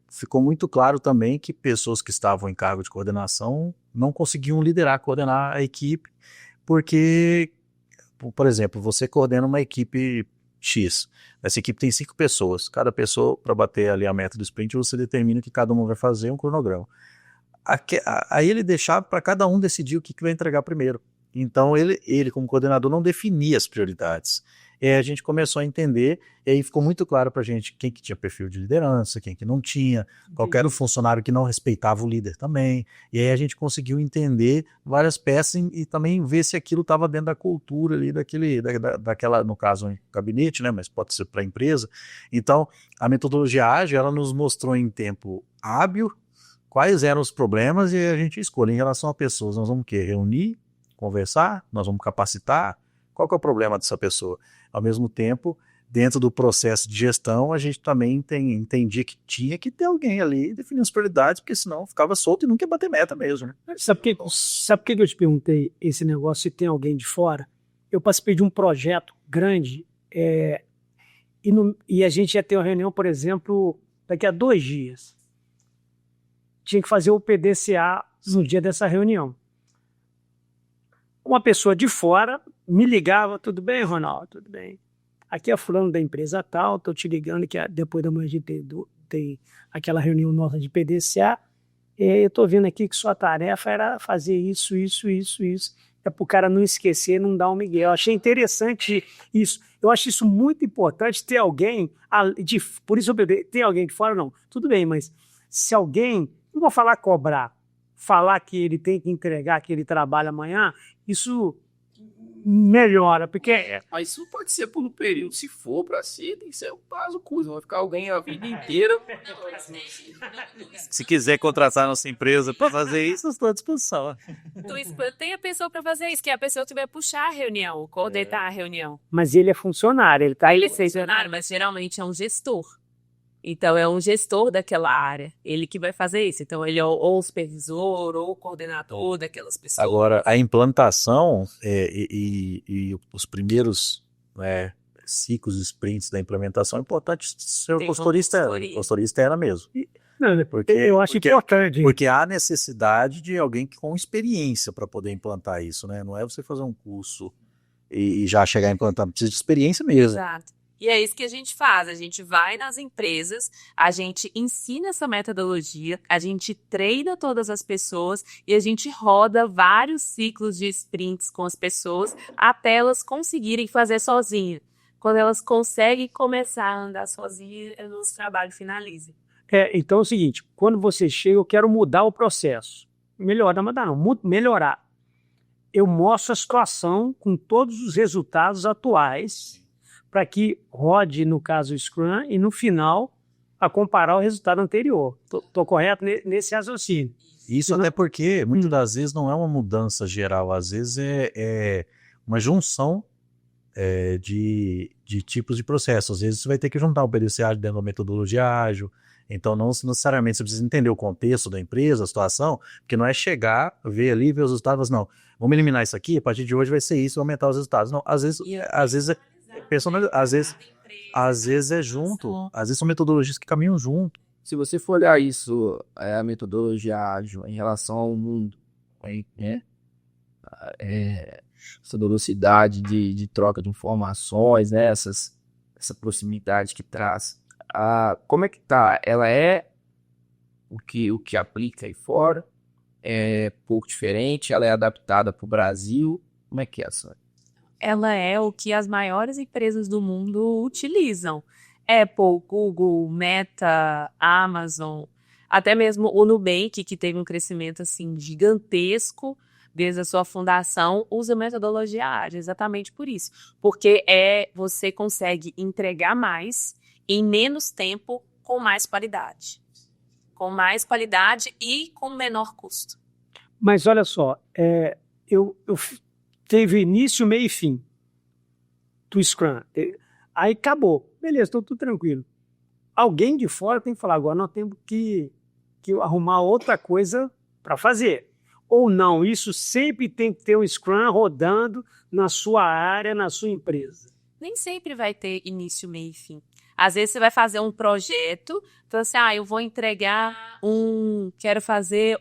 ficou muito claro também que pessoas que estavam em cargo de coordenação não conseguiam coordenar a equipe, porque, por exemplo, você coordena uma equipe X. Essa equipe tem 5 pessoas. Cada pessoa, para bater ali a meta do sprint, você determina que cada um vai fazer um cronograma. Aí ele deixava para cada um decidir o que vai entregar primeiro. Então ele como coordenador não definia as prioridades. E aí a gente começou a entender, e aí ficou muito claro para a gente quem que tinha perfil de liderança, quem que não tinha, qual era o funcionário que não respeitava o líder também. E aí a gente conseguiu entender várias peças e também ver se aquilo estava dentro da cultura ali daquela, no caso, um gabinete, né? Mas pode ser para a empresa. Então, a metodologia ágil, ela nos mostrou em tempo hábil quais eram os problemas e a gente escolhe em relação a pessoas. Nós vamos o quê? Reunir, conversar, nós vamos capacitar. Qual que é o problema dessa pessoa? Ao mesmo tempo, dentro do processo de gestão, a gente também entendia que tinha que ter alguém ali definindo as prioridades, porque senão ficava solto e nunca ia bater meta mesmo. Né? Sabe por que eu te perguntei esse negócio se tem alguém de fora? Eu participei de um projeto grande e E a gente ia ter uma reunião, por exemplo, daqui a 2 dias. Tinha que fazer o PDCA no dia dessa reunião. Uma pessoa de fora me ligava, tudo bem, Ronaldo? Tudo bem. Aqui é fulano da empresa tal, estou te ligando que depois da manhã a gente tem aquela reunião nossa de PDCA, e eu estou vendo aqui que sua tarefa era fazer isso. É para o cara não esquecer, não dar um migué. Eu achei interessante isso. Eu acho isso muito importante, ter alguém, por isso eu perguntei, tem alguém de fora? Não. Tudo bem, mas se alguém, não vou falar cobrar, falar que ele tem que entregar, que ele trabalha amanhã, isso melhora, porque... Mas isso pode ser por um período. Se for pra si, tem que ser um prazo curto. Vai ficar alguém a vida inteira. Se quiser contratar nossa empresa para fazer isso, eu estou à disposição. Tem a pessoa para fazer isso, que é a pessoa que vai puxar a reunião, coordenar a reunião. Mas ele é funcionário, ele está... Ele é funcionário, mas geralmente é um gestor. Então, é um gestor daquela área, ele que vai fazer isso. Então, ele é ou o supervisor ou o coordenador daquelas pessoas. Agora, a implantação e os primeiros ciclos, sprints da implementação, é importante ser o consultoria externa mesmo. Eu acho importante. Porque há necessidade de alguém com experiência para poder implantar isso, né? Não é você fazer um curso e já chegar a implantar, precisa de experiência mesmo. Exato. E é isso que a gente faz, a gente vai nas empresas, a gente ensina essa metodologia, a gente treina todas as pessoas e a gente roda vários ciclos de sprints com as pessoas até elas conseguirem fazer sozinhas. Quando elas conseguem começar a andar sozinhas, o nosso trabalho finaliza. Então é o seguinte, quando você chega, eu quero mudar o processo. Melhorar. Eu mostro a situação com todos os resultados atuais, para que rode, no caso, o Scrum, e no final, a comparar o resultado anterior. Estou correto nesse raciocínio? Isso até porque, muitas das vezes, não é uma mudança geral, às vezes é uma junção de tipos de processos. Às vezes você vai ter que juntar o PDCA dentro da metodologia ágil, então não necessariamente você precisa entender o contexto da empresa, a situação, porque não é chegar, ver ali, ver os resultados, não. Vamos eliminar isso aqui, a partir de hoje vai ser isso, aumentar os resultados. Não, às vezes é junto, às vezes são metodologias que caminham junto. Se você for olhar isso, a metodologia ágil em relação ao mundo, essa velocidade de troca de informações, né, essa proximidade que traz. Como é que tá? Ela é o que aplica aí fora? É pouco diferente? Ela é adaptada para o Brasil? Como é que é, Sônia? Ela é o que as maiores empresas do mundo utilizam. Apple, Google, Meta, Amazon, até mesmo o Nubank, que teve um crescimento assim gigantesco desde a sua fundação, usa metodologia ágil, exatamente por isso. Porque você consegue entregar mais em menos tempo com mais qualidade. Com mais qualidade e com menor custo. Mas olha só, teve início, meio e fim do Scrum. Aí acabou. Beleza, estou tudo tranquilo. Alguém de fora tem que falar, agora nós temos que arrumar outra coisa para fazer. Ou não, isso sempre tem que ter um Scrum rodando na sua área, na sua empresa. Nem sempre vai ter início, meio e fim. Às vezes você vai fazer um projeto, então assim, eu vou entregar quero fazer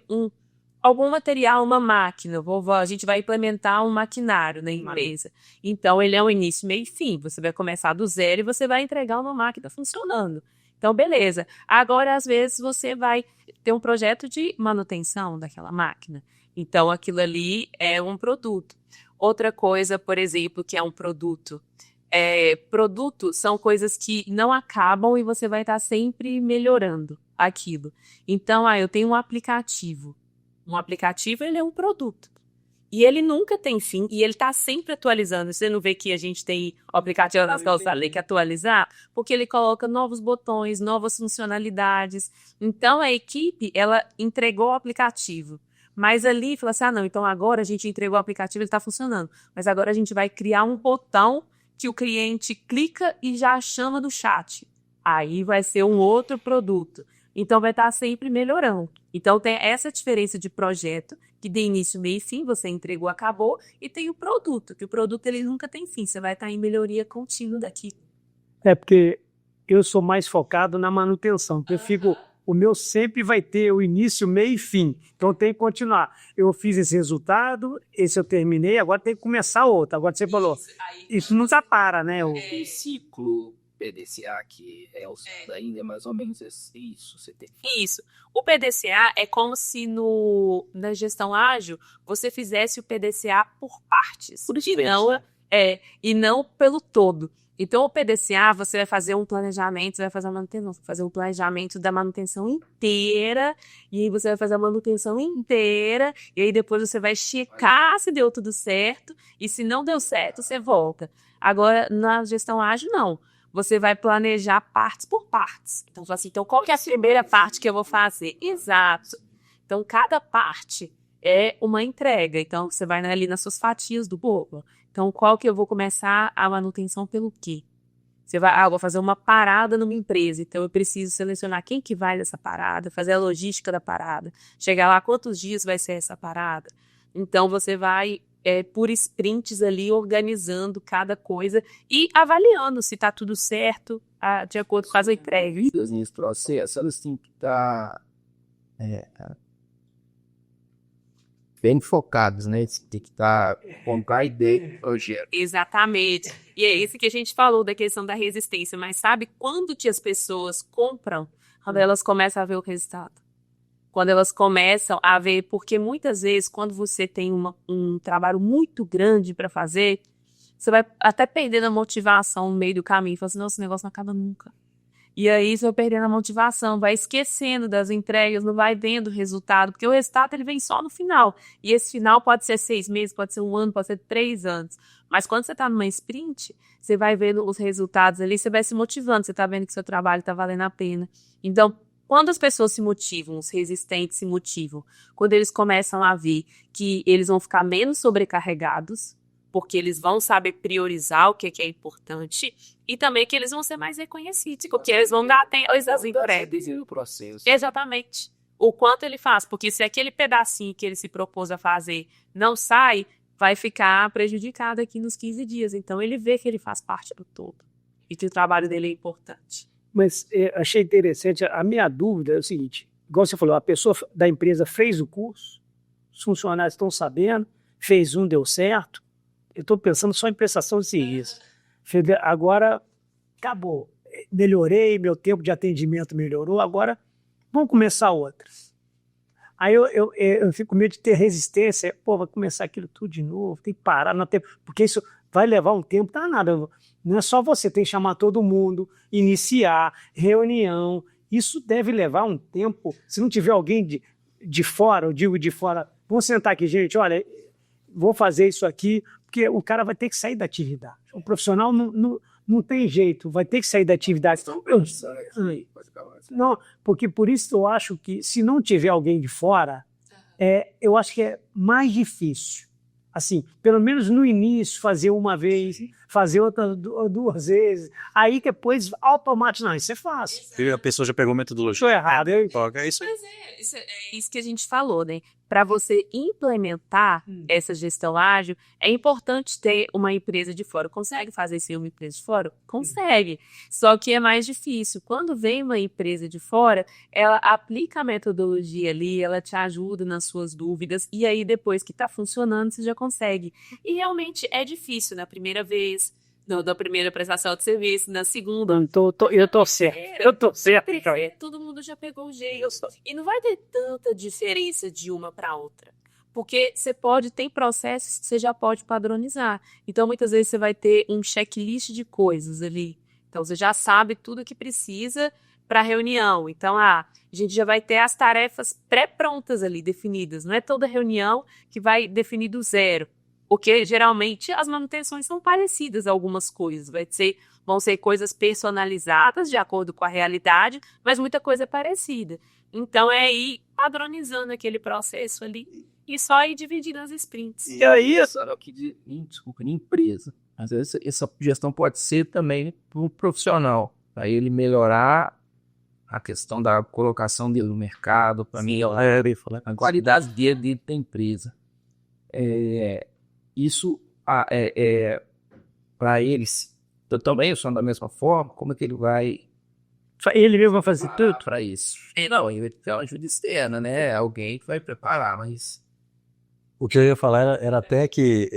algum material, uma máquina, a gente vai implementar um maquinário na empresa. Então, ele é um início, meio e fim. Você vai começar do zero e você vai entregar uma máquina funcionando. Então, beleza. Agora, às vezes, você vai ter um projeto de manutenção daquela máquina. Então, aquilo ali é um produto. Outra coisa, por exemplo, que é um produto. Produtos são coisas que não acabam e você vai estar sempre melhorando aquilo. Então, eu tenho um aplicativo. Um aplicativo, ele é um produto. E ele nunca tem fim, e ele está sempre atualizando. Você não vê que a gente tem o aplicativo nas calças da lei que atualizar? Porque ele coloca novos botões, novas funcionalidades. Então, a equipe, ela entregou o aplicativo. Mas ali, fala assim, não, então agora a gente entregou o aplicativo, ele está funcionando. Mas agora a gente vai criar um botão que o cliente clica e já chama do chat. Aí vai ser um outro produto. Então, vai estar sempre melhorando. Então, tem essa diferença de projeto, que de início, meio e fim, você entregou, acabou, e tem o produto, que o produto ele nunca tem fim, você vai estar em melhoria contínua daqui. É porque eu sou mais focado na manutenção. Então o meu sempre vai ter o início, meio e fim. Então tem que continuar. Eu fiz esse resultado, esse eu terminei, agora tem que começar outro. Agora você falou, isso nunca para, né? Tem ciclo PDCA que é usado ainda, é mais ou menos isso. Você tem. Isso. O PDCA é como se na gestão ágil você fizesse o PDCA por partes. E não pelo todo. Então, o PDCA, você vai fazer um planejamento, você vai fazer a manutenção, você vai fazer um planejamento da manutenção inteira, e aí você vai fazer a manutenção inteira, e aí depois você vai checar se deu tudo certo, e se não deu certo, você volta. Agora, na gestão ágil, não. Você vai planejar partes por partes. Então, assim, qual que é a primeira parte que eu vou fazer? Exato. Então, cada parte é uma entrega. Então, você vai ali nas suas fatias do bolo. Então, qual que eu vou começar a manutenção pelo quê? Você vai, eu vou fazer uma parada numa empresa, então eu preciso selecionar quem que vai nessa parada, fazer a logística da parada, chegar lá, quantos dias vai ser essa parada. Então, você vai, por sprints ali, organizando cada coisa e avaliando se está tudo certo de acordo com as entregas. Nesse processo, elas têm que estar bem focados, né? Tem que estar com a ideia hoje. Exatamente. E é isso que a gente falou da questão da resistência. Mas sabe quando que as pessoas compram? Quando elas começam a ver o resultado. Quando elas começam a ver, porque muitas vezes, quando você tem um trabalho muito grande para fazer, você vai até perdendo a motivação no meio do caminho. Fala assim, não, esse negócio não acaba nunca. E aí você vai perdendo a motivação, vai esquecendo das entregas, não vai vendo o resultado, porque o resultado ele vem só no final. E esse final pode ser 6 meses, pode ser 1 ano, pode ser 3 anos. Mas quando você está numa sprint, você vai vendo os resultados ali, você vai se motivando, você está vendo que seu trabalho está valendo a pena. Então, quando as pessoas se motivam, os resistentes se motivam, quando eles começam a ver que eles vão ficar menos sobrecarregados, porque eles vão saber priorizar o que é importante e também que eles vão ser mais reconhecidos, porque eles vão dar até as entregas. O processo. Exatamente. O quanto ele faz, porque se aquele pedacinho que ele se propôs a fazer não sai, vai ficar prejudicado aqui nos 15 dias. Então, ele vê que ele faz parte do todo e que o trabalho dele é importante. Mas achei interessante, a minha dúvida é o seguinte, igual você falou, a pessoa da empresa fez o curso, os funcionários estão sabendo, fez deu certo, eu estou pensando só em prestação de serviço. Agora, acabou. Melhorei, meu tempo de atendimento melhorou, agora vamos começar outras. Aí eu fico com medo de ter resistência, vai começar aquilo tudo de novo, tem que parar, não tem, porque isso vai levar um tempo, tá nada. Não é só você, tem que chamar todo mundo, iniciar, reunião, isso deve levar um tempo. Se não tiver alguém de fora, eu digo de fora, vamos sentar aqui, gente, olha, vou fazer isso aqui, porque o cara vai ter que sair da atividade. O profissional não tem jeito, vai ter que sair da atividade. Não, porque por isso eu acho que se não tiver alguém de fora, eu acho que é mais difícil. Assim, pelo menos no início, fazer uma vez, fazer outra 2 vezes, aí depois automaticamente, não, isso é fácil. A pessoa já pegou metodologia. Estou errado. É isso aí. Mas é isso que a gente falou, né? Para você implementar essa gestão ágil, é importante ter uma empresa de fora. Consegue fazer isso em uma empresa de fora? Consegue. Só que é mais difícil. Quando vem uma empresa de fora, ela aplica a metodologia ali, ela te ajuda nas suas dúvidas, e aí depois que está funcionando, você já consegue. E realmente é difícil na primeira vez, na primeira prestação de serviço, na segunda. Eu tô certo. Eu tô certo. Todo mundo já pegou o jeito. E não vai ter tanta diferença de uma para outra. Porque tem processos que você já pode padronizar. Então, muitas vezes você vai ter um checklist de coisas ali. Então, você já sabe tudo que precisa para a reunião. Então, a gente já vai ter as tarefas pré-prontas ali, definidas. Não é toda reunião que vai definir do zero. Porque, geralmente, as manutenções são parecidas a algumas coisas. Vão ser coisas personalizadas, de acordo com a realidade, mas muita coisa é parecida. Então, é ir padronizando aquele processo ali e só ir dividindo as sprints. E aí, Desculpa, em empresa. Às vezes, essa gestão pode ser também para um profissional, para ele melhorar a questão da colocação dele no mercado, para melhorar a qualidade dele dentro da empresa. Isso para eles Então, também funciona da mesma forma? Como é que ele vai Ele mesmo vai fazer tudo? para isso? Não, ele vai ter uma ajuda externa, né? Alguém que vai preparar, mas... O que eu ia falar era até que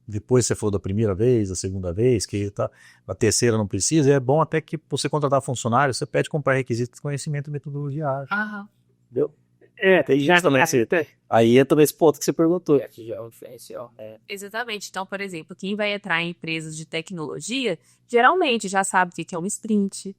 depois você for da primeira vez, da segunda vez, que tá, a terceira não precisa, é bom até que você contratar funcionário, você pede comprar requisitos de conhecimento e metodologia ágil. Aham. Entendeu? Tem já também. Aí entra nesse ponto que você perguntou. Esse já é um diferencial. Exatamente. Então, por exemplo, quem vai entrar em empresas de tecnologia, geralmente já sabe o que é um sprint,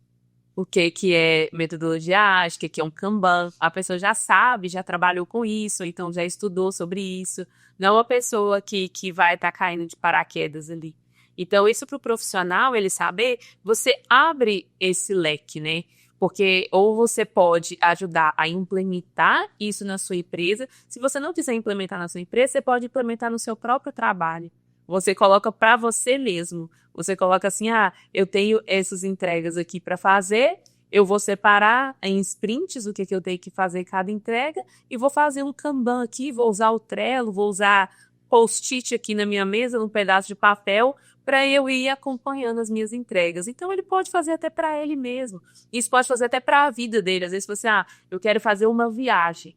o que é metodologia ágil, o que é um Kanban. A pessoa já sabe, já trabalhou com isso, então já estudou sobre isso. Não uma pessoa que vai estar caindo de paraquedas ali. Então, isso para o profissional, ele saber, você abre esse leque, né? Porque ou você pode ajudar a implementar isso na sua empresa. Se você não quiser implementar na sua empresa, você pode implementar no seu próprio trabalho. Você coloca para você mesmo. Você coloca assim, eu tenho essas entregas aqui para fazer, eu vou separar em sprints o que eu tenho que fazer cada entrega e vou fazer um Kanban aqui, vou usar o Trello, vou usar post-it aqui na minha mesa, num pedaço de papel, para eu ir acompanhando as minhas entregas. Então, ele pode fazer até para ele mesmo. Isso pode fazer até para a vida dele. Às vezes você, eu quero fazer uma viagem.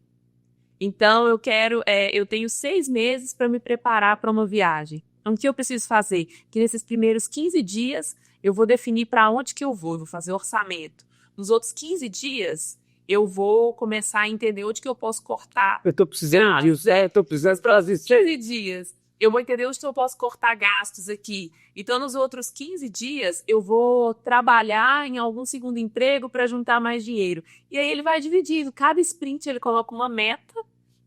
Então, eu tenho 6 meses para me preparar para uma viagem. Então, o que eu preciso fazer? Que nesses primeiros 15 dias, eu vou definir para onde que eu vou fazer orçamento. Nos outros 15 dias, eu vou começar a entender onde que eu posso cortar. Eu tô precisando disso. Tô precisando para as 15 dias. Eu vou entender onde eu posso cortar gastos aqui. Então, nos outros 15 dias, eu vou trabalhar em algum segundo emprego para juntar mais dinheiro. E aí ele vai dividindo. Cada sprint ele coloca uma meta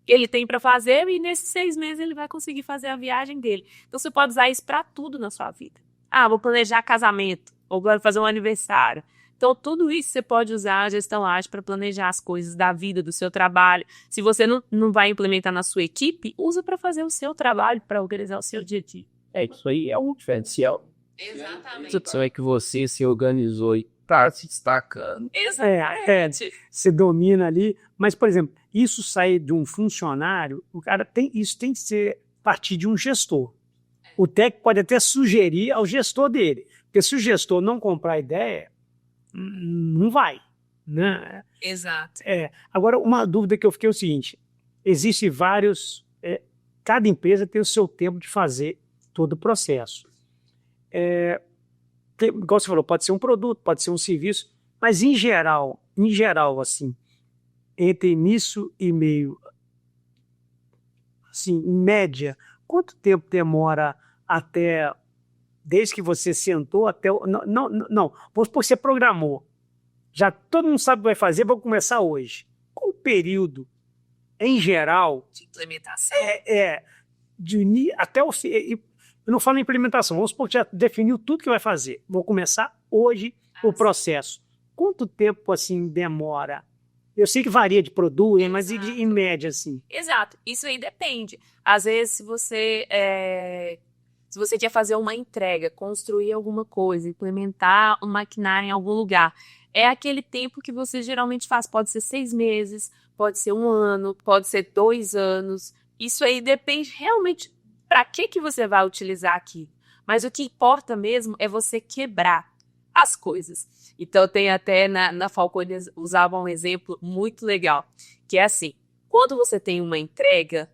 que ele tem para fazer e nesses 6 meses ele vai conseguir fazer a viagem dele. Então, você pode usar isso para tudo na sua vida. Vou planejar casamento, ou vou fazer um aniversário. Então, tudo isso você pode usar a gestão ágil para planejar as coisas da vida, do seu trabalho. Se você não vai implementar na sua equipe, usa para fazer o seu trabalho, para organizar o seu dia a dia. Isso aí é um diferencial. Exatamente. Isso é que você se organizou e está se destacando. Exatamente. Você domina ali. Mas, por exemplo, isso sair de um funcionário, isso tem que ser partir de um gestor. O técnico pode até sugerir ao gestor dele. Porque se o gestor não comprar a ideia, não vai, né? Exato. Agora, uma dúvida que eu fiquei é o seguinte: existe vários, cada empresa tem o seu tempo de fazer todo o processo. Igual você falou, pode ser um produto, pode ser um serviço, mas em geral, assim, entre início e meio, assim, em média, quanto tempo demora até... Desde que você sentou até... Não, vamos supor que você programou. Já todo mundo sabe o que vai fazer, vou começar hoje. Qual o período, em geral... De implementação. Até o fim. Eu não falo em implementação, vamos supor que já definiu tudo que vai fazer. Vou começar hoje o processo. Quanto tempo, assim, demora? Eu sei que varia de produto, mas em média, assim. Exato. Isso aí depende. Às vezes, se você quer fazer uma entrega, construir alguma coisa, implementar um maquinário em algum lugar, é aquele tempo que você geralmente faz. Pode ser 6 meses, pode ser 1 ano, pode ser 2 anos. Isso aí depende realmente para que você vai utilizar aqui. Mas o que importa mesmo é você quebrar as coisas. Então, tem até na Falcone usava um exemplo muito legal, que é assim, quando você tem uma entrega,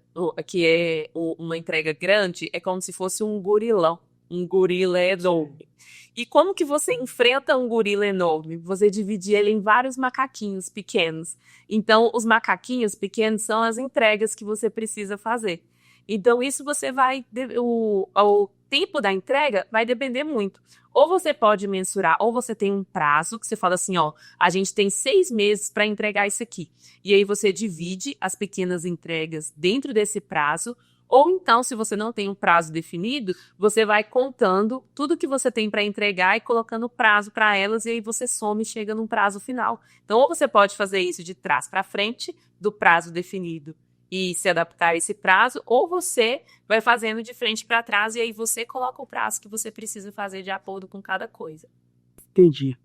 que é uma entrega grande, é como se fosse um gorilão. Um gorila enorme. E como que você enfrenta um gorila enorme? Você divide ele em vários macaquinhos pequenos. Então, os macaquinhos pequenos são as entregas que você precisa fazer. Então, isso você vai... O tempo da entrega vai depender muito. Ou você pode mensurar, ou você tem um prazo, que você fala assim, a gente tem 6 meses para entregar isso aqui. E aí você divide as pequenas entregas dentro desse prazo, ou então, se você não tem um prazo definido, você vai contando tudo que você tem para entregar e colocando prazo para elas, e aí você soma e chega num prazo final. Então, ou você pode fazer isso de trás para frente, do prazo definido, e se adaptar a esse prazo, ou você vai fazendo de frente para trás e aí você coloca o prazo que você precisa fazer de acordo com cada coisa. Entendi.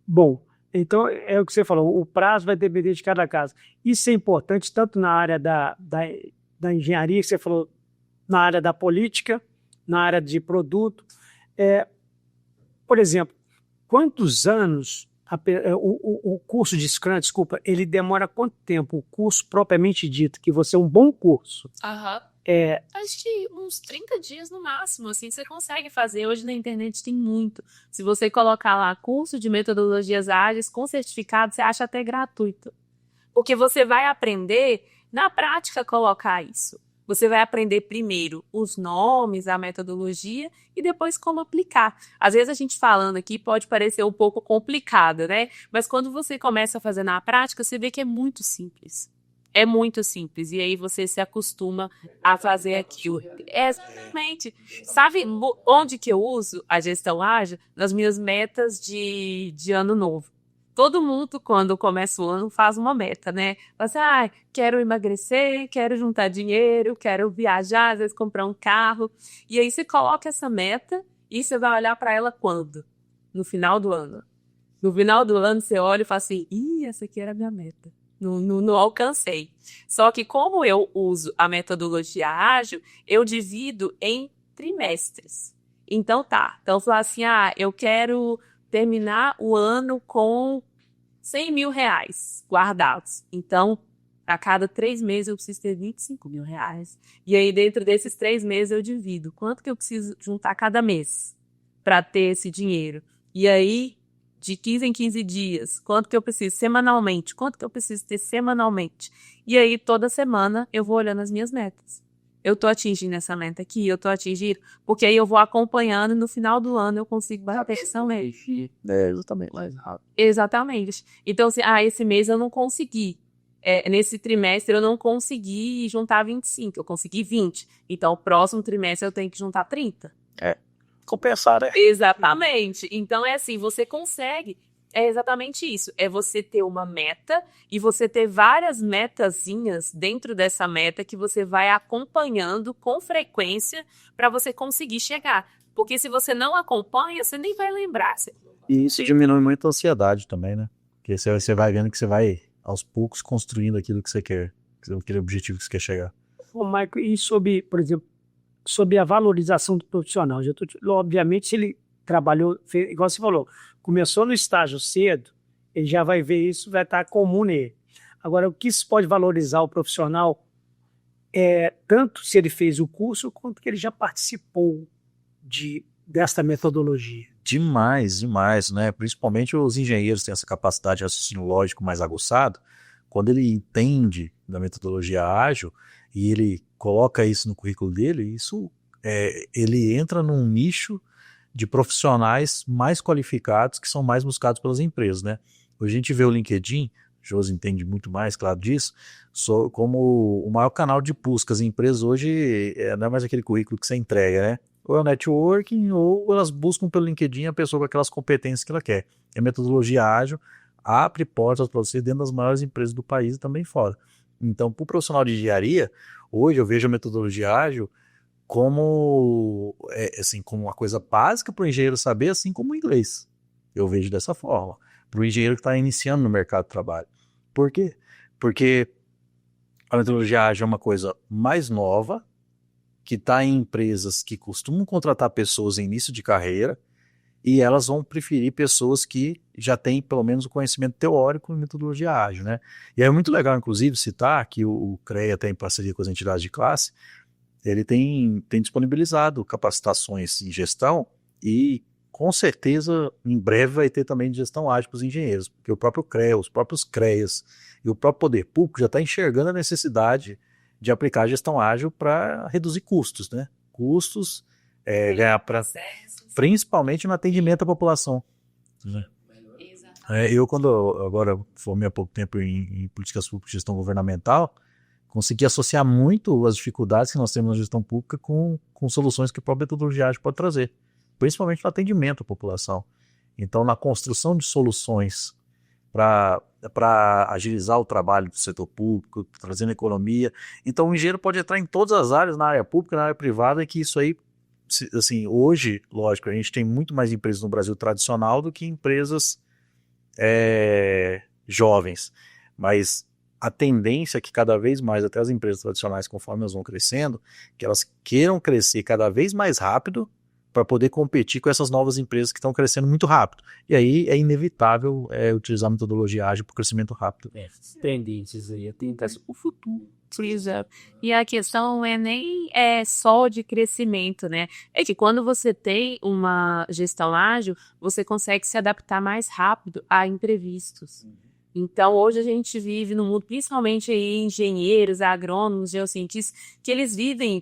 Bom, então é o que você falou, o prazo vai depender de cada caso. Isso é importante tanto na área da engenharia, que você falou, na área da política, na área de produto. Por exemplo, quantos anos o curso de Scrum, desculpa, ele demora quanto tempo? O curso propriamente dito, que você é um bom curso. Aham. É, Acho que uns 30 dias no máximo, assim, você consegue fazer. Hoje na internet tem muito. Se você colocar lá curso de metodologias ágeis com certificado, você acha até gratuito. Porque você vai aprender na prática a colocar isso. Você vai aprender primeiro os nomes, a metodologia e depois como aplicar. Às vezes a gente falando aqui pode parecer um pouco complicado, né? Mas quando você começa a fazer na prática, você vê que é muito simples. É muito simples. E aí você se acostuma a fazer aquilo. Exatamente. Sabe onde que eu uso a gestão ágil? Nas minhas metas de ano novo. Todo mundo, quando começa o ano, faz uma meta, né? Fala assim, quero emagrecer, quero juntar dinheiro, quero viajar, às vezes comprar um carro. E aí você coloca essa meta e você vai olhar para ela quando? No final do ano. No final do ano você olha e fala assim, essa aqui era a minha meta. Não alcancei. Só que como eu uso a metodologia ágil, eu divido em trimestres. Então tá. Então falar assim, eu quero terminar o ano com 100 mil reais guardados. Então, a cada 3 meses eu preciso ter 25 mil reais. E aí, dentro desses 3 meses, eu divido. Quanto que eu preciso juntar cada mês para ter esse dinheiro? E aí, de 15 em 15 dias, quanto que eu preciso semanalmente? Quanto que eu preciso ter semanalmente? E aí, toda semana, eu vou olhando as minhas metas. Eu tô atingindo essa meta aqui, eu tô atingindo, porque aí eu vou acompanhando e no final do ano eu consigo bater essa meta. Exatamente, mais rápido. Exatamente. Então, esse mês eu não consegui. Nesse trimestre eu não consegui juntar 25, eu consegui 20. Então, o próximo trimestre eu tenho que juntar 30. Compensar, né? Exatamente. Então, é assim, você consegue. É exatamente isso. É você ter uma meta e você ter várias metazinhas dentro dessa meta que você vai acompanhando com frequência para você conseguir chegar. Porque se você não acompanha, você nem vai lembrar. E isso diminui muito a ansiedade também, né? Porque você vai vendo que você vai, aos poucos, construindo aquilo que você quer, aquele objetivo que você quer chegar. Ô, Michael, e sobre, por exemplo, sobre a valorização do profissional? Obviamente, se ele trabalhou, igual você falou, começou no estágio cedo, ele já vai ver isso, vai estar comum nele. Agora, o que isso pode valorizar o profissional tanto se ele fez o curso, quanto que ele já participou desta metodologia. Demais, demais, né? Principalmente os engenheiros têm essa capacidade de raciocínio lógico mais aguçado. Quando ele entende da metodologia ágil e ele coloca isso no currículo dele, ele entra num nicho de profissionais mais qualificados que são mais buscados pelas empresas, né? Hoje a gente vê o LinkedIn, o Josi entende muito mais, claro, disso, como o maior canal de buscas em empresas hoje não é mais aquele currículo que você entrega, né? Ou é o networking, ou elas buscam pelo LinkedIn a pessoa com aquelas competências que ela quer. E a metodologia ágil abre portas para você dentro das maiores empresas do país e também fora. Então, para o profissional de engenharia, hoje eu vejo a metodologia ágil como uma coisa básica para o engenheiro saber, assim como o inglês. Eu vejo dessa forma. Para o engenheiro que está iniciando no mercado de trabalho. Por quê? Porque a metodologia ágil é uma coisa mais nova, que está em empresas que costumam contratar pessoas em início de carreira e elas vão preferir pessoas que já têm pelo menos o conhecimento teórico em metodologia ágil, né? E é muito legal, inclusive, citar que o CREA tem parceria com as entidades de classe, ele tem disponibilizado capacitações em gestão e com certeza em breve vai ter também de gestão ágil para os engenheiros, porque o próprio CREA, os próprios CREAs e o próprio poder público já está enxergando a necessidade de aplicar a gestão ágil para reduzir custos, né? Custos, ganhar principalmente no atendimento à população. Né? Eu, agora formei há pouco tempo em políticas públicas e gestão governamental, consegui associar muito as dificuldades que nós temos na gestão pública com soluções que a própria metodologia ágil pode trazer, principalmente no atendimento à população. Então, na construção de soluções para agilizar o trabalho do setor público, trazendo economia. Então, o engenheiro pode entrar em todas as áreas, na área pública, na área privada, e que isso aí, assim, hoje, lógico, a gente tem muito mais empresas no Brasil tradicional do que empresas jovens, mas a tendência é que cada vez mais, até as empresas tradicionais, conforme elas vão crescendo, que elas queiram crescer cada vez mais rápido para poder competir com essas novas empresas que estão crescendo muito rápido. E aí é inevitável utilizar a metodologia ágil para o crescimento rápido. Tendências aí, tendências o futuro. E a questão nem só de crescimento, né? É que quando você tem uma gestão ágil, você consegue se adaptar mais rápido a imprevistos. Então, hoje a gente vive no mundo, principalmente aí, engenheiros, agrônomos, geocientistas, que eles vivem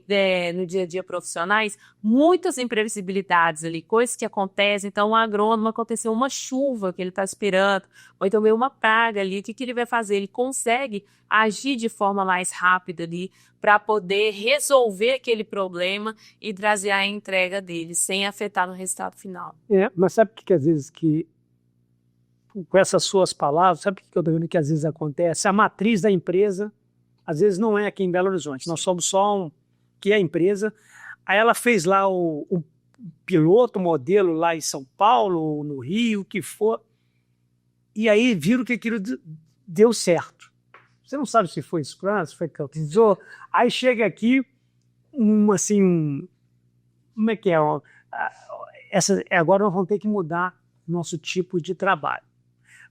no dia a dia profissionais muitas imprevisibilidades ali, coisas que acontecem. Então, um agrônomo, aconteceu uma chuva que ele está esperando, ou então veio uma praga ali, o que ele vai fazer? Ele consegue agir de forma mais rápida ali para poder resolver aquele problema e trazer a entrega dele, sem afetar no resultado final. Mas sabe o que às vezes com essas suas palavras, sabe o que eu estou vendo que às vezes acontece? A matriz da empresa, às vezes não é aqui em Belo Horizonte. Nós somos só que é a empresa. Aí ela fez lá o piloto, modelo lá em São Paulo, no Rio, o que for. E aí viram que aquilo deu certo. Você não sabe se foi Scrum, se foi Caltizou. Aí chega aqui, como é que é? Agora nós vamos ter que mudar nosso tipo de trabalho.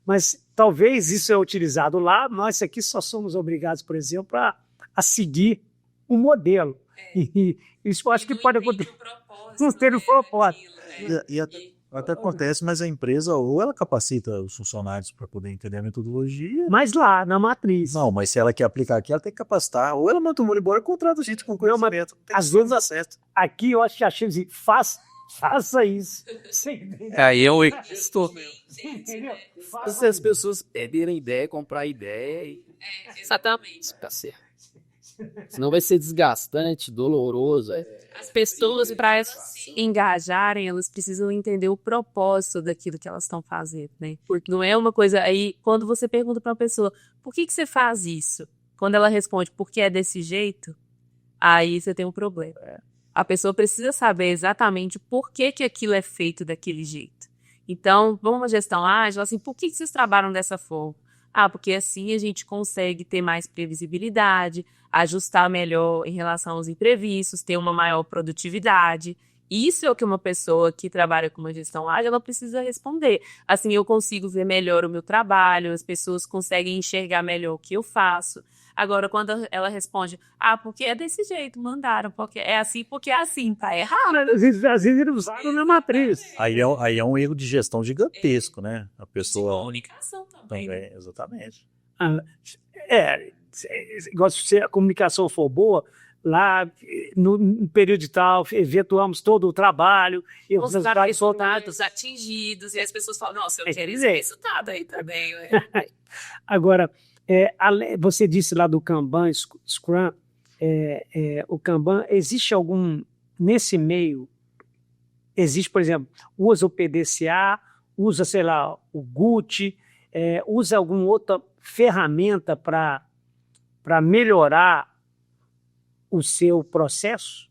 Mas talvez isso é utilizado lá, nós aqui só somos obrigados, por exemplo, a seguir um modelo. E isso eu acho que pode acontecer. Não ter o propósito. E até acontece, mas a empresa ou ela capacita os funcionários para poder entender a metodologia. Mas lá, na matriz. Não, mas se ela quer aplicar aqui, ela tem que capacitar. Ou ela manda o mundo embora e contrata a gente com conhecimento. Às vezes dá certo. Aqui eu acho que achei assim, faça isso. Aí eu estou. Se as pessoas perderem ideia, comprar ideia. Exatamente. Tá certo. Senão vai ser desgastante, doloroso. As pessoas, para se engajarem, elas precisam entender o propósito daquilo que elas estão fazendo, né? Porque não é uma coisa... Aí, quando você pergunta para uma pessoa, por que você faz isso? Quando ela responde, porque é desse jeito, aí você tem um problema. A pessoa precisa saber exatamente por que aquilo é feito daquele jeito. Então, vamos uma gestão ágil, assim, por que vocês trabalham dessa forma? Porque assim a gente consegue ter mais previsibilidade, ajustar melhor em relação aos imprevistos, ter uma maior produtividade. Isso é o que uma pessoa que trabalha com uma gestão ágil, ela precisa responder. Assim, eu consigo ver melhor o meu trabalho, as pessoas conseguem enxergar melhor o que eu faço. Agora, quando ela responde, porque é desse jeito, mandaram, porque é assim, tá errado. Às vezes eles usaram na matriz. Aí é um erro de gestão gigantesco, né? A pessoa... Comunicação também. Exatamente. Igual se a comunicação for boa, lá no período de tal, efetuamos todo o trabalho. E os resultados atingidos, e as pessoas falam, nossa, eu quero esse resultado aí também. Agora, você disse lá do Kanban, Scrum, o Kanban, existe algum, nesse meio, existe, por exemplo, usa o PDCA, usa, sei lá, o Git, usa alguma outra ferramenta para melhorar o seu processo?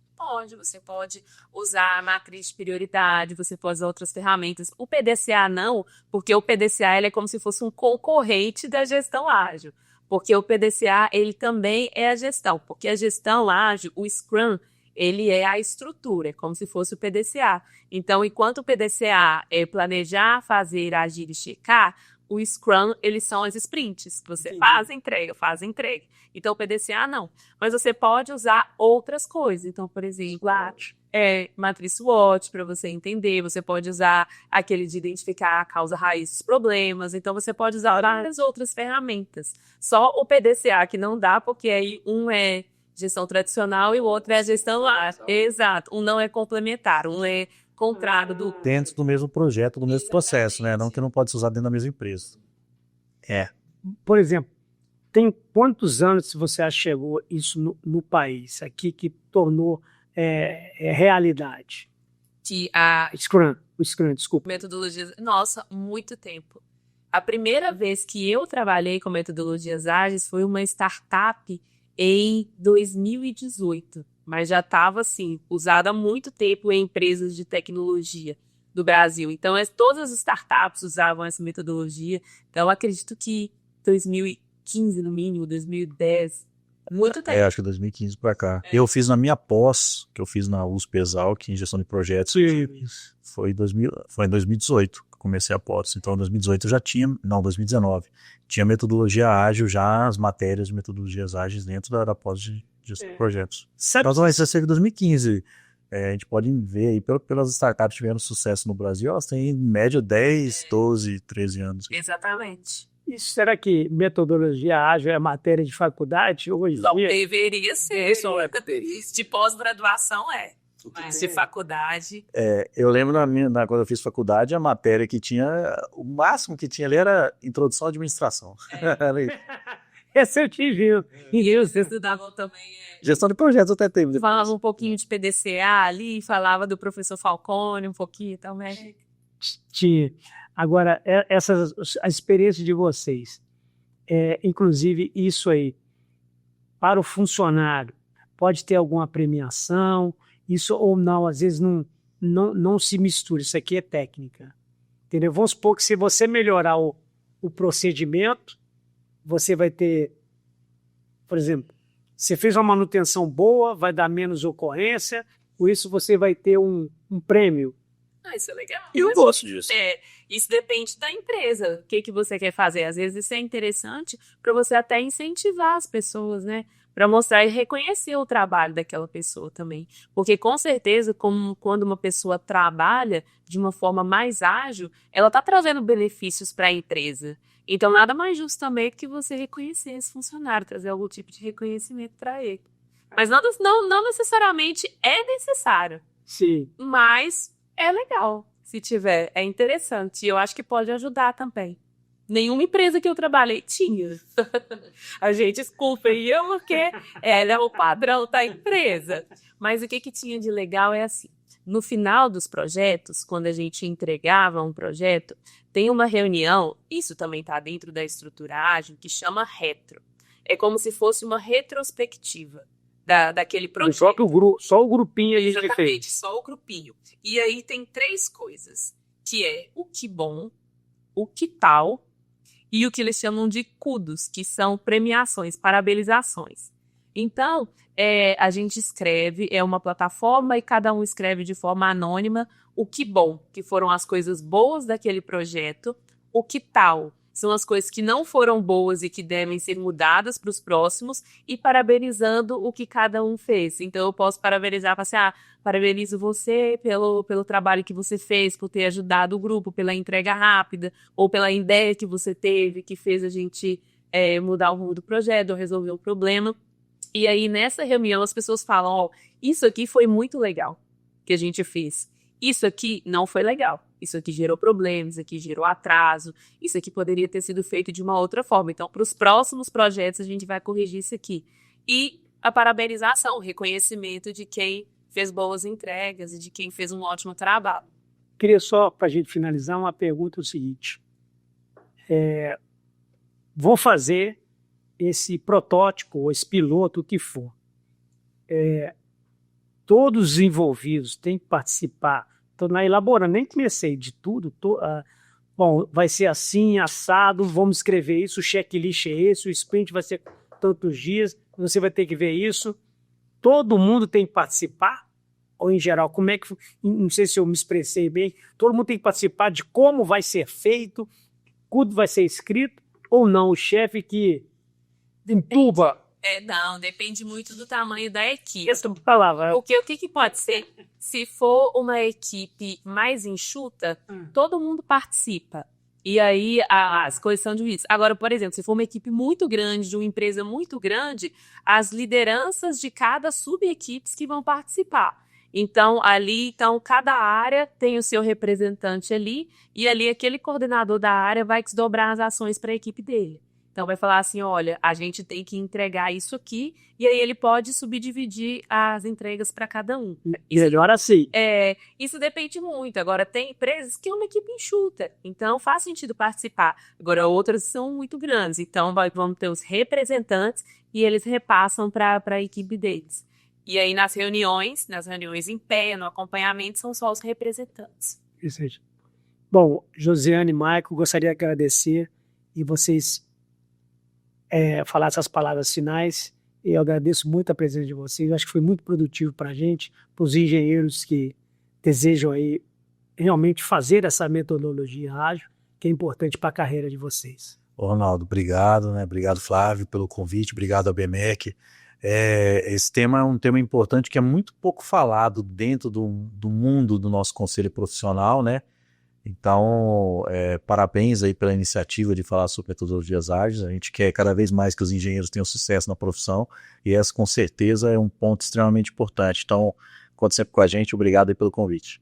Você pode usar a matriz de prioridade, você pode usar outras ferramentas. O PDCA não, porque o PDCA ele é como se fosse um concorrente da gestão ágil. Porque o PDCA ele também é a gestão, porque a gestão ágil, o Scrum, ele é a estrutura, é como se fosse o PDCA. Então, enquanto o PDCA é planejar, fazer, agir e checar, o Scrum, eles são as sprints, que você faz entrega. Então, o PDCA não. Mas você pode usar outras coisas. Então, por exemplo, matriz SWOT para você entender. Você pode usar aquele de identificar a causa raiz dos problemas. Então, você pode usar várias outras ferramentas. Só o PDCA que não dá, porque aí um é gestão tradicional e o outro é a gestão ágil. Exato. Um não é complementar, um é contrário do... Dentro do mesmo projeto, do mesmo processo, né? Não que não pode ser usado dentro da mesma empresa. Por exemplo, tem quantos anos você acha que chegou isso no país, aqui que tornou realidade? O Scrum, desculpa. Metodologias, nossa, muito tempo. A primeira vez que eu trabalhei com metodologias ágeis foi uma startup em 2018. Mas já estava, assim, usada há muito tempo em empresas de tecnologia do Brasil. Então, todas as startups usavam essa metodologia. Então, acredito que 2015, no mínimo, 2010, Muito tempo. Acho que 2015 para cá. Eu fiz na minha pós, que eu fiz na USP Exalc, em gestão de projetos. Foi em 2018 que eu comecei a pós. Então, em 2018 eu já tinha, não, 2019, tinha metodologia ágil, já as matérias de metodologias ágeis dentro da pós de gestão de projetos. Então, vai ser 2015. A gente pode ver aí, pelas startups que tiveram sucesso no Brasil, elas têm em média 10, 12, 13 anos. Exatamente. E será que metodologia ágil é matéria de faculdade hoje? Não deveria ser. De pós-graduação mas de faculdade. Eu lembro quando eu fiz faculdade, a matéria que tinha, o máximo que tinha ali era introdução à administração. Esse eu tive. E vocês estudavam também. Gestão de projetos até teve. Falava um pouquinho de PDCA ali, falava do professor Falcone um pouquinho também. Tinha. Agora, a experiência de vocês, inclusive isso aí, para o funcionário, pode ter alguma premiação, isso ou não, às vezes não se mistura, isso aqui é técnica. Entendeu? Vamos supor que se você melhorar o procedimento, você vai ter, por exemplo, você fez uma manutenção boa, vai dar menos ocorrência, com isso você vai ter um prêmio. Isso é legal. Eu gosto disso. Isso depende da empresa. O que você quer fazer? Às vezes isso é interessante para você até incentivar as pessoas, né? Para mostrar e reconhecer o trabalho daquela pessoa também. Porque com certeza, quando uma pessoa trabalha de uma forma mais ágil, ela está trazendo benefícios para a empresa. Então, nada mais justo também que você reconhecer esse funcionário, trazer algum tipo de reconhecimento para ele. Mas não necessariamente é necessário. Sim. Mas é legal, se tiver. É interessante. E eu acho que pode ajudar também. Nenhuma empresa que eu trabalhei tinha. A gente confia porque ela é o padrão da empresa. Mas o que tinha de legal é assim. No final dos projetos, quando a gente entregava um projeto, tem uma reunião, isso também está dentro da estrutura ágil, que chama retro. É como se fosse uma retrospectiva daquele projeto. Só o grupinho aí. Exatamente, só o grupinho. E aí tem 3 coisas, que é o que bom, o que tal e o que eles chamam de kudos, que são premiações, parabenizações. Então, a gente escreve, é uma plataforma e cada um escreve de forma anônima o que bom, que foram as coisas boas daquele projeto, o que tal, são as coisas que não foram boas e que devem ser mudadas para os próximos, e parabenizando o que cada um fez. Então, eu posso parabenizar, falar assim, parabenizo você pelo trabalho que você fez, por ter ajudado o grupo, pela entrega rápida, ou pela ideia que você teve, que fez a gente mudar o rumo do projeto, ou resolver o problema. E aí, nessa reunião, as pessoas falam, isso aqui foi muito legal que a gente fez. Isso aqui não foi legal. Isso aqui gerou problemas, isso aqui gerou atraso, isso aqui poderia ter sido feito de uma outra forma. Então, para os próximos projetos, a gente vai corrigir isso aqui. E a parabenização, o reconhecimento de quem fez boas entregas e de quem fez um ótimo trabalho. Queria só, para a gente finalizar, uma pergunta: o seguinte. Vou fazer esse protótipo, ou esse piloto, o que for. Todos os envolvidos têm que participar. Estou elaborando, nem comecei de tudo. Bom, vai ser assim, assado, vamos escrever isso, o checklist é esse, o sprint vai ser tantos dias, você vai ter que ver isso. Todo mundo tem que participar? Ou, em geral, como é que... Não sei se eu me expressei bem. Todo mundo tem que participar de como vai ser feito, tudo vai ser escrito, ou não? O chefe que entuba... Não, depende muito do tamanho da equipe. Essa palavra. Porque o que pode ser? Se for uma equipe mais enxuta, todo mundo participa. E aí as coisas são divididas. Agora, por exemplo, se for uma equipe muito grande, de uma empresa muito grande, as lideranças de cada sub-equipes que vão participar. Então, cada área tem o seu representante ali, e ali aquele coordenador da área vai desdobrar as ações para a equipe dele. Então, vai falar assim, olha, a gente tem que entregar isso aqui, e aí ele pode subdividir as entregas para cada um. Melhor assim. Isso depende muito. Agora, tem empresas que é uma equipe enxuta, então faz sentido participar. Agora, outras são muito grandes, então vamos ter os representantes e eles repassam para a equipe deles. E aí, nas reuniões em pé, no acompanhamento, são só os representantes. Bom, Josiane e Michael, gostaria de agradecer e vocês... falar essas palavras finais E eu agradeço muito a presença de vocês. Eu acho que foi muito produtivo para a gente, para os engenheiros que desejam aí realmente fazer essa metodologia ágil, que é importante para a carreira de vocês. Ô, Ronaldo, obrigado, né? Obrigado, Flávio, pelo convite, obrigado ao BMEC. Esse tema é um tema importante que é muito pouco falado dentro do mundo do nosso conselho profissional, né? Então, parabéns aí pela iniciativa de falar sobre metodologias ágeis. A gente quer cada vez mais que os engenheiros tenham sucesso na profissão e essa, com certeza, é um ponto extremamente importante. Então, conte sempre com a gente. Obrigado aí pelo convite.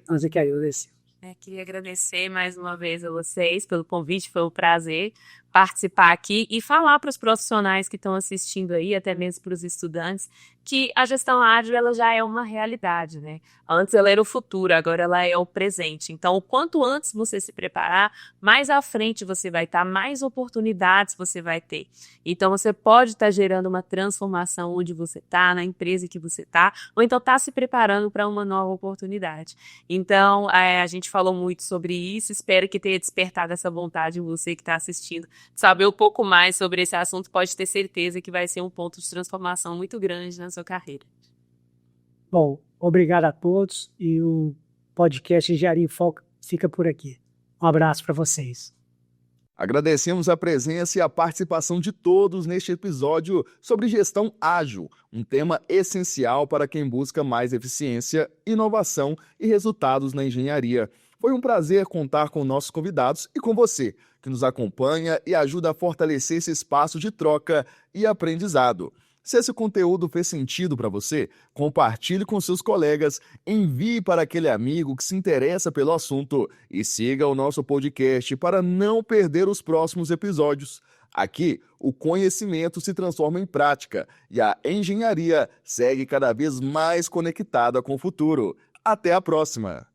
Nós aqui agradecemos. Queria agradecer mais uma vez a vocês pelo convite, foi um prazer participar aqui e falar para os profissionais que estão assistindo aí, até mesmo para os estudantes, que a gestão ágil ela já é uma realidade, né? Antes ela era o futuro, agora ela é o presente. Então, o quanto antes você se preparar, mais à frente você vai estar, mais oportunidades você vai ter. Então, você pode estar gerando uma transformação onde você está, na empresa que você está, ou então está se preparando para uma nova oportunidade. Então, a gente falou muito sobre isso, espero que tenha despertado essa vontade em você que está assistindo, de saber um pouco mais sobre esse assunto. Pode ter certeza que vai ser um ponto de transformação muito grande na sua carreira. Bom, obrigado a todos e o podcast Engenharia em Foco fica por aqui. Um abraço para vocês. Agradecemos a presença e a participação de todos neste episódio sobre gestão ágil, um tema essencial para quem busca mais eficiência, inovação e resultados na engenharia. Foi um prazer contar com nossos convidados e com você, que nos acompanha e ajuda a fortalecer esse espaço de troca e aprendizado. Se esse conteúdo fez sentido para você, compartilhe com seus colegas, envie para aquele amigo que se interessa pelo assunto e siga o nosso podcast para não perder os próximos episódios. Aqui, o conhecimento se transforma em prática e a engenharia segue cada vez mais conectada com o futuro. Até a próxima!